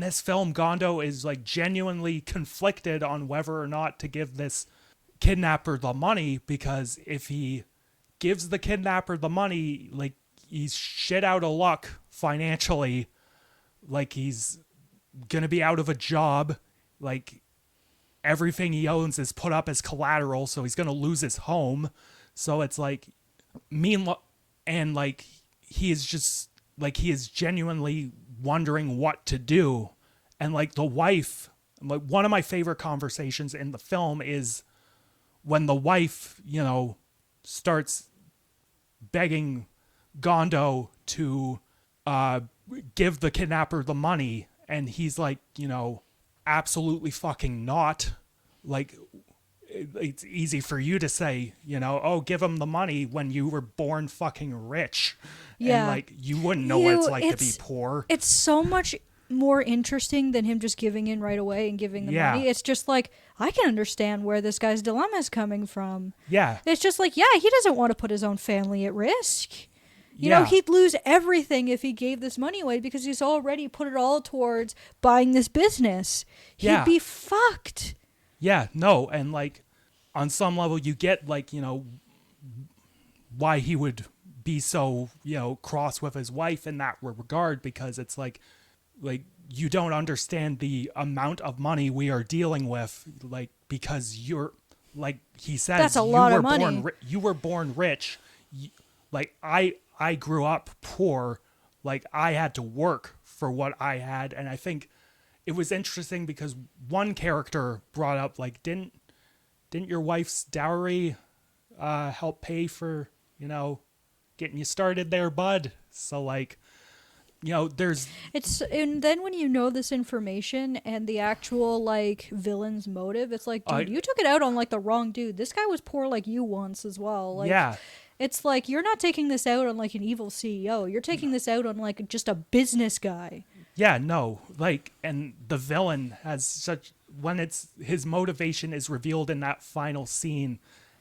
this film, Gondo is like genuinely conflicted on whether or not to give this kidnapper the money, because if he gives the kidnapper the money, like he's shit out of luck financially, like he's gonna be out of a job, like everything he owns is put up as collateral, so he's gonna lose his home. So it's like meanwhile, and like he is just like he is genuinely wondering what to do. And like the wife, like one of my favorite conversations in the film is when the wife, you know, starts begging Gondo to give the kidnapper the money, and he's like, you know, absolutely fucking not. Like it's easy for you to say, you know, oh, give him the money when you were born fucking rich. Yeah. And like you wouldn't know what it's like to be poor. It's so much more interesting than him just giving in right away and giving the money. It's just like, I can understand where this guy's dilemma is coming from. Yeah. It's just like, yeah, he doesn't want to put his own family at risk. You know, he'd lose everything if he gave this money away, because he's already put it all towards buying this business. He'd be fucked. Yeah, no, and like on some level you get like, you know, why he would be so, you know, cross with his wife in that regard, because it's like you don't understand the amount of money we are dealing with, like, because you're, like he says, that's a lot of money. You were born rich. Like I grew up poor. Like I had to work for what I had. And I think it was interesting because one character brought up, like, didn't your wife's dowry help pay for, you know, getting you started there, bud? So like, you know, and then when you know this information and the actual like villain's motive, it's like, dude, you took it out on like the wrong dude. This guy was poor like you once as well. Like, yeah. It's like, you're not taking this out on like an evil CEO. You're taking this out on like just a business guy. Yeah, no, like, and the villain has such, when it's, his motivation is revealed in that final scene,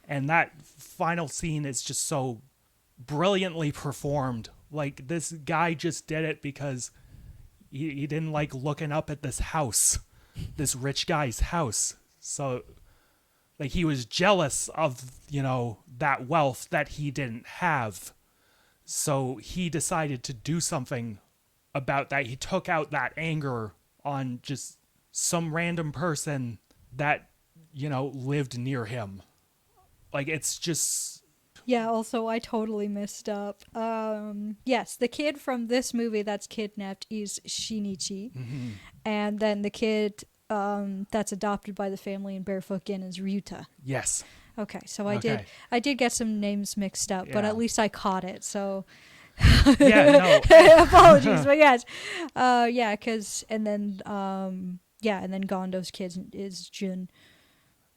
and that final scene is just so brilliantly performed. Like, this guy just did it because he didn't like looking up at this house, this rich guy's house. So, like, he was jealous of, you know, that wealth that he didn't have. So he decided to do something about that. He took out that anger on just some random person that, you know, lived near him. Like, it's just... Yeah, also, I totally messed up. Yes, the kid from this movie that's kidnapped is Shinichi. Mm-hmm. And then the kid that's adopted by the family in Barefoot Gen is Ryuta. Yes. Okay, so I did get some names mixed up, but at least I caught it, so... Yeah, no. Apologies, but yes. Yeah, because, and then, and then Gondo's kid is Jun.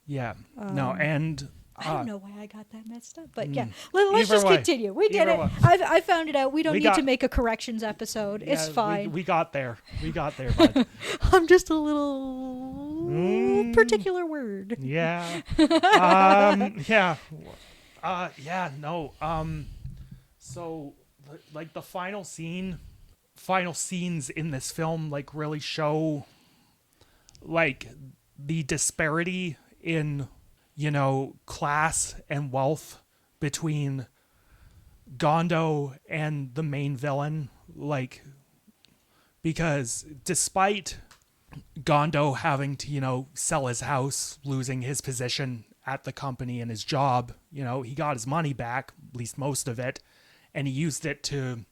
Yeah. No, and I don't know why I got that messed up, but yeah. mm, Let's either just way. continue. We did Either it. way. I found it out. We don't We need got- to make a corrections episode. It's yeah, fine. We got there. We got there, bud. I'm just a little particular word. Yeah. Yeah. Yeah, no. So like the final scenes in this film like really show like the disparity in, class and wealth between Gondo and the main villain, like, because despite Gondo having to, sell his house, losing his position at the company and his job, he got his money back, at least most of it, and he used it to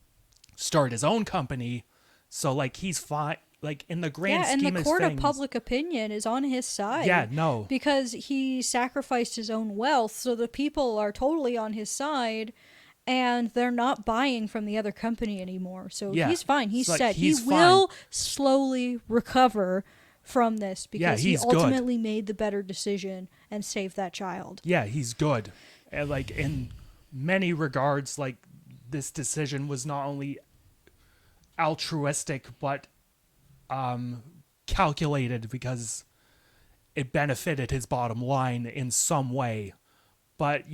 start his own company. So, like, he's fine. Like, in the grand Yeah, and scheme the of court things, of public opinion is on his side. Yeah, no. Because he sacrificed his own wealth, so the people are totally on his side, and they're not buying from the other company anymore. So Yeah. he's fine. He's It's like, set. he's He will slowly recover from this because he he's good. ultimately made the better decision and saved that child. Yeah, he's good. And, like, in many regards, like, this decision was not only altruistic, but calculated because it benefited his bottom line in some way. But,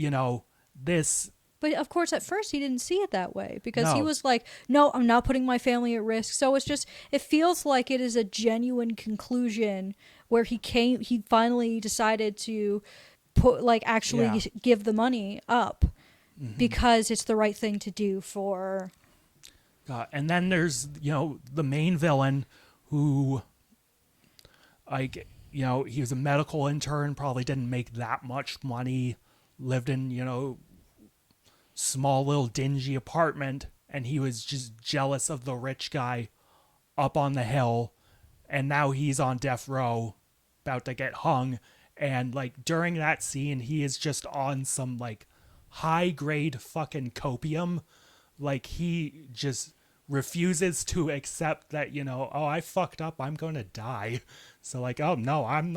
this... But of course, at first he didn't see it that way because he No. was like, no, I'm not putting my family at risk. So it feels like it is a genuine conclusion where he finally decided to actually give the money up because it's the right thing to do for... and then there's, the main villain who, like, he was a medical intern, probably didn't make that much money, lived in, small little dingy apartment, and he was just jealous of the rich guy up on the hill, and now he's on death row, about to get hung, and, like, during that scene, he is just on some, like, high-grade fucking copium. Like, he just refuses to accept that, oh, I fucked up, I'm gonna die. So, like, oh no, I'm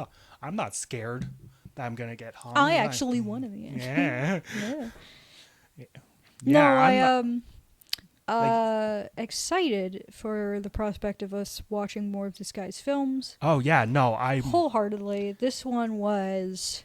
not scared that I'm gonna get hung. I actually won in the end. Yeah. Yeah. Yeah, No, I'm not- excited for the prospect of us watching more of this guy's films. Oh yeah, no, Wholeheartedly. This one was...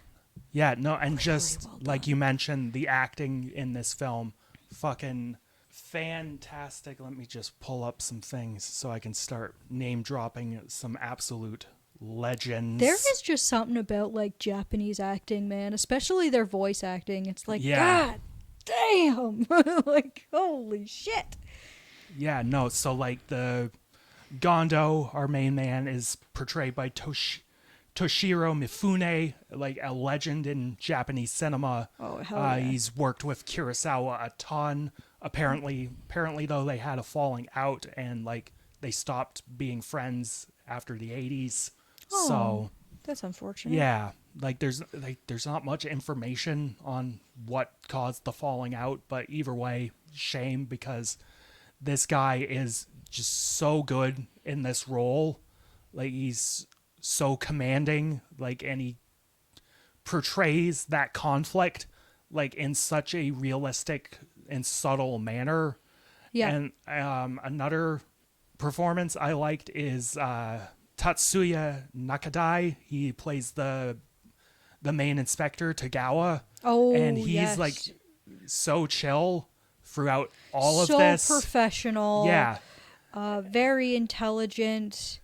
yeah, no, and just well like done. you mentioned, the acting in this film, fucking fantastic. Let me just pull up some things so I can start name dropping some absolute legends. There is just something about, like, Japanese acting, man. Especially their voice acting. It's like, Yeah. God damn! Like, holy shit! Yeah, no, so like the Gondo, our main man, is portrayed by Toshiro Mifune, like a legend in Japanese cinema. Oh, hell yeah. He's worked with Kurosawa a ton. Apparently though, they had a falling out and like they stopped being friends after the 80s. Oh, So that's unfortunate. yeah, there's not much information on what caused the falling out, but either way, shame, because this guy is just so good in this role. Like, he's so commanding, like, and he portrays that conflict like in such a realistic and subtle manner. Yeah. And another performance I liked is Tatsuya Nakadai. He plays the main inspector, Tagawa. Oh, And he's yes. like so chill throughout all of so this. professional. Yeah. Very intelligent.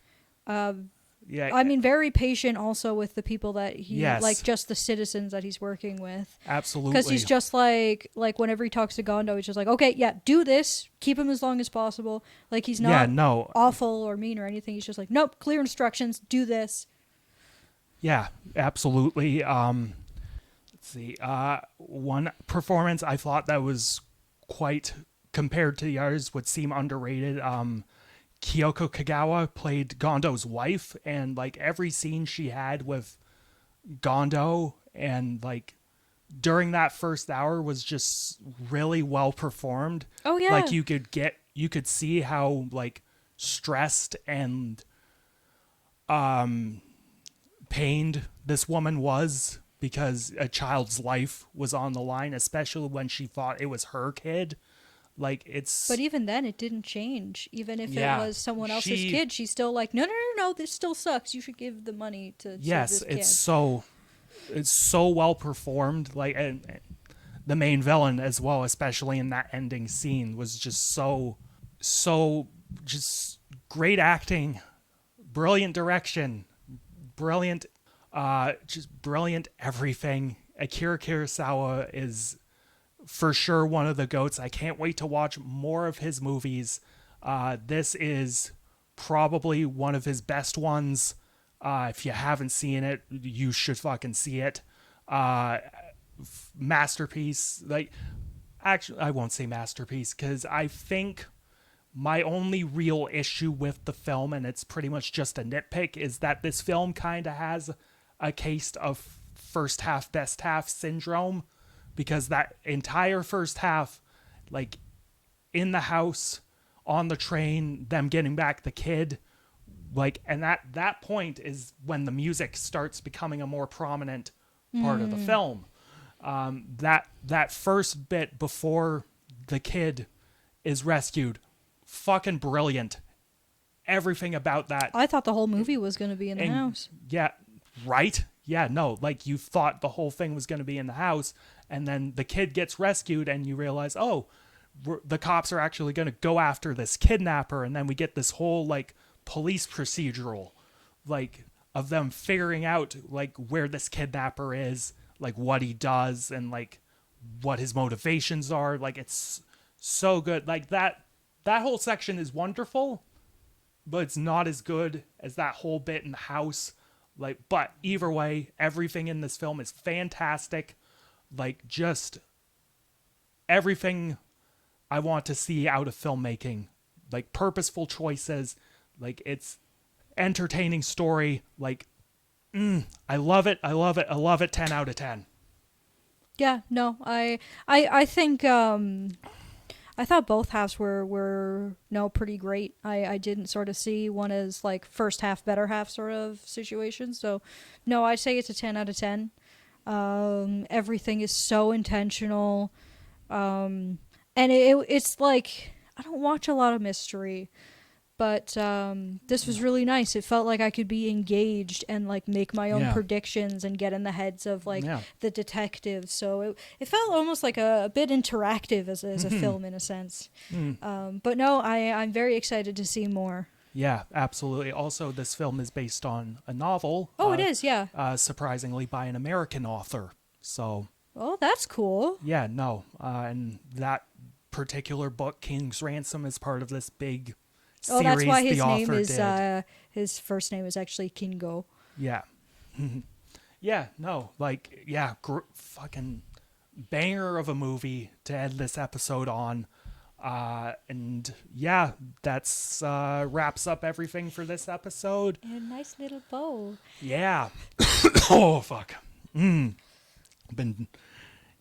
Yeah. I mean, very patient also with the people that he, Yes. like, just the citizens that he's working with. Absolutely. Because he's just like whenever he talks to Gondo, he's just like, okay, yeah, do this. Keep him as long as possible. Like, he's not Yeah, no. awful or mean or anything. He's just like, nope, clear instructions, do this. Yeah, absolutely. Let's see. One performance I thought that was quite, compared to the others, would seem underrated. Kyoko Kagawa played Gondo's wife, and like every scene she had with Gondo and like during that first hour was just really well performed. Oh, yeah. Like you could see how like stressed and pained this woman was because a child's life was on the line, especially when she thought it was her kid. Like it's But even then, it didn't change. Even if Yeah, it was someone else's she- kid, she's still like, no, no, no, no, this still sucks. You should give the money to yes, save this kid. it's so well performed. Like and the main villain as well, especially in that ending scene, was just so just great acting, brilliant direction, brilliant just brilliant everything. Akira Kurosawa is for sure one of the GOATs. I can't wait to watch more of his movies. This is probably one of his best ones. If you haven't seen it, you should fucking see it. Masterpiece. Like, actually, I won't say masterpiece because I think my only real issue with the film, and it's pretty much just a nitpick, is that this film kind of has a case of first half, best half syndrome, because that entire first half, like in the house, on the train, them getting back the kid, like, and that point is when the music starts becoming a more prominent part of the film. That first bit before the kid is rescued, fucking brilliant. Everything about that. I thought the whole movie was going to be in the And- house. Yeah, right? Yeah, no, like you thought the whole thing was going to be in the house, and then the kid gets rescued, and you realize, oh, the cops are actually going to go after this kidnapper, and then we get this whole, like, police procedural, like, of them figuring out, like, where this kidnapper is, like, what he does, and, like, what his motivations are. Like, it's so good. Like, that whole section is wonderful, but it's not as good as that whole bit in the house. Like, but either way, everything in this film is fantastic. Like, just everything I want to see out of filmmaking. Like, purposeful choices. Like, it's entertaining story. Like, I love it. I love it. I love it. 10 out of 10. Yeah, no, I think I thought both halves were pretty great. I didn't sort of see one as like first half better half sort of situation. So no, I'd say it's a 10 out of 10. Everything is so intentional. And it's like I don't watch a lot of mystery, but this was really nice. It felt like I could be engaged and like make my own Yeah. predictions and get in the heads of like Yeah. the detectives. So it felt almost like a bit interactive as a film in a sense. But no, I'm very excited to see more. Yeah, absolutely. Also, this film is based on a novel. Oh, it is, yeah. Surprisingly, by an American author. So, Oh, that's cool. yeah, no. And that particular book, King's Ransom, is part of this big series Oh, that's why his the name author is did. his first name is actually Kingo. Yeah. Yeah, no. Like, yeah, fucking banger of a movie to end this episode on. And yeah, that's wraps up everything for this episode. And a nice little bow. Yeah. Oh, fuck. Been,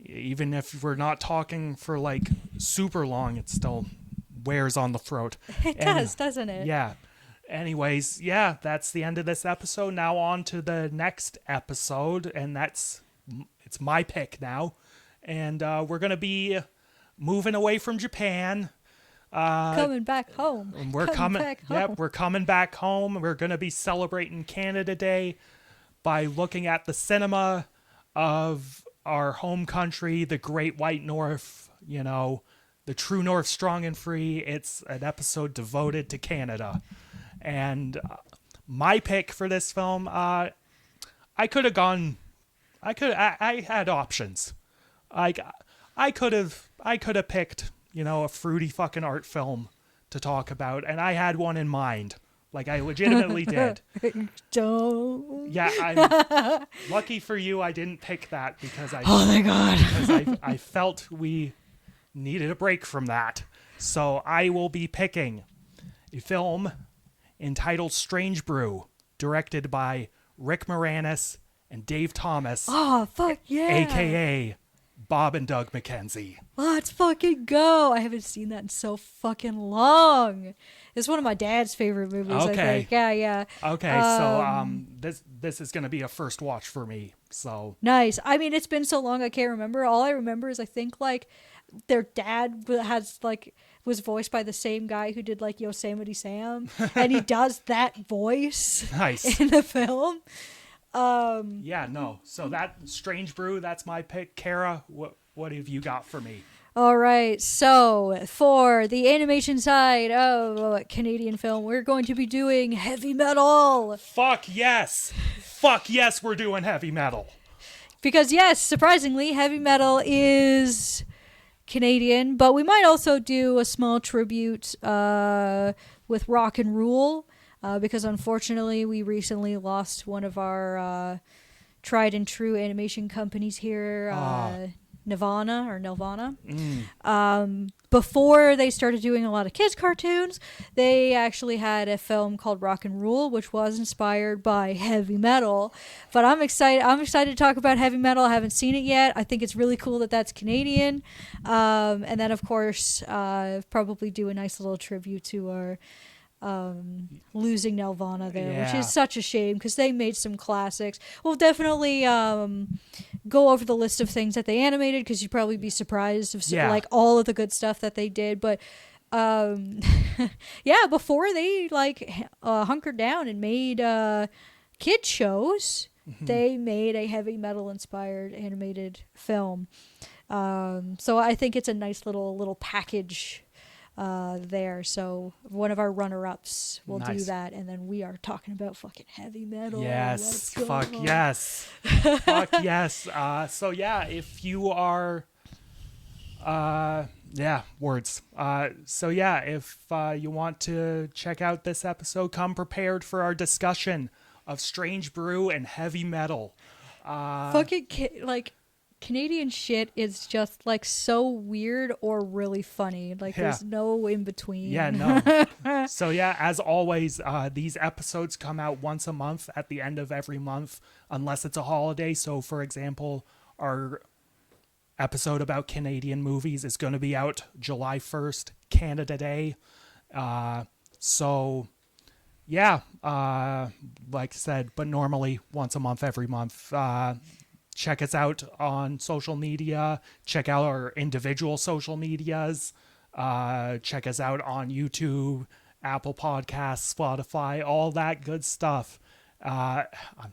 even if we're not talking for like super long, it still wears on the throat. It does, doesn't it? Yeah. Anyways, yeah, that's the end of this episode. Now on to the next episode, and it's my pick now. And we're going to be moving away from Japan. Coming back home. And we're back home. Yep, we're coming back home. We're going to be celebrating Canada Day by looking at the cinema of our home country, the Great White North, the true North, strong and free. It's an episode devoted to Canada. And my pick for this film, I had options. I could have picked, a fruity fucking art film to talk about, and I had one in mind. Like, I legitimately did. Don't. Yeah, I'm lucky for you. I didn't pick that because Oh my god. I felt we needed a break from that. So I will be picking a film entitled Strange Brew, directed by Rick Moranis and Dave Thomas, Oh, fuck yeah. aka Bob and Doug McKenzie. Let's fucking go. I haven't seen that in so fucking long. It's one of my dad's favorite movies, I Okay. think. Yeah. Okay, so this is gonna be a first watch for me. So Nice. I mean, it's been so long I can't remember. All I remember is I think like their dad was voiced by the same guy who did like Yosemite Sam, and he does that voice nice. in the film. Yeah, no. So that Strange Brew, that's my pick. Kara, what have you got for me? All right, so for the animation side of Canadian film, we're going to be doing heavy metal. Fuck yes. Fuck yes, we're doing heavy metal. Because, yes, surprisingly, heavy metal is Canadian, but we might also do a small tribute with rock and roll, because unfortunately we recently lost one of our tried and true animation companies here, Nirvana. Before they started doing a lot of kids cartoons, they actually had a film called Rock and Roll, which was inspired by heavy metal. But I'm excited to talk about heavy metal. I haven't seen it yet. I think it's really cool that that's Canadian. And then of course probably do a nice little tribute to our losing Nelvana there, which Yeah. is such a shame because they made some classics. We'll definitely go over the list of things that they animated because you'd probably be surprised of like all of the good stuff that they did. But yeah, before they like hunkered down and made kid shows, they made a heavy metal inspired animated film. So I think it's a nice little package there. So one of our runner-ups will do Nice. that, and then we are talking about fucking heavy metal. Yes. Let's go. Fuck yes. Fuck yes. So yeah, if you are words. So yeah, if you want to check out this episode, come prepared for our discussion of Strange Brew and heavy metal. Fucking like Canadian shit is just like so weird or really funny. Like there's no in between. Yeah, no. So yeah, as always, these episodes come out once a month at the end of every month, unless it's a holiday. So for example, our episode about Canadian movies is going to be out July 1st, Canada Day. So yeah, like I said, but normally once a month, every month. Check us out on social media. Check out our individual social medias. Check us out on YouTube, Apple Podcasts, Spotify, all that good stuff. I'm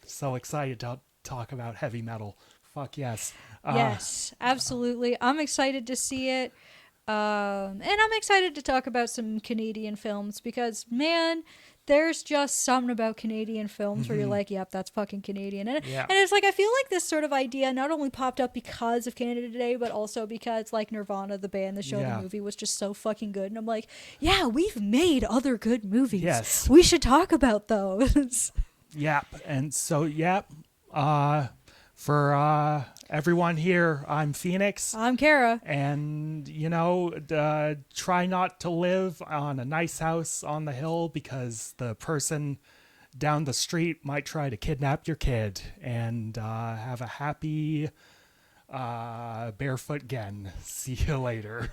so excited to talk about heavy metal. Fuck yes. Yes, absolutely. I'm excited to see it. And I'm excited to talk about some Canadian films because, man, there's just something about Canadian films where you're like, yep, that's fucking Canadian. And it's like, I feel like this sort of idea not only popped up because of Canada Day, but also because like Nirvana, the band, the show, the movie was just so fucking good. And I'm like, yeah, we've made other good movies. Yes. We should talk about those. Yep. And so, for everyone here, I'm Phoenix. I'm Kara. And, try not to live on a nice house on the hill because the person down the street might try to kidnap your kid. And have a happy Barefoot Gen. See you later.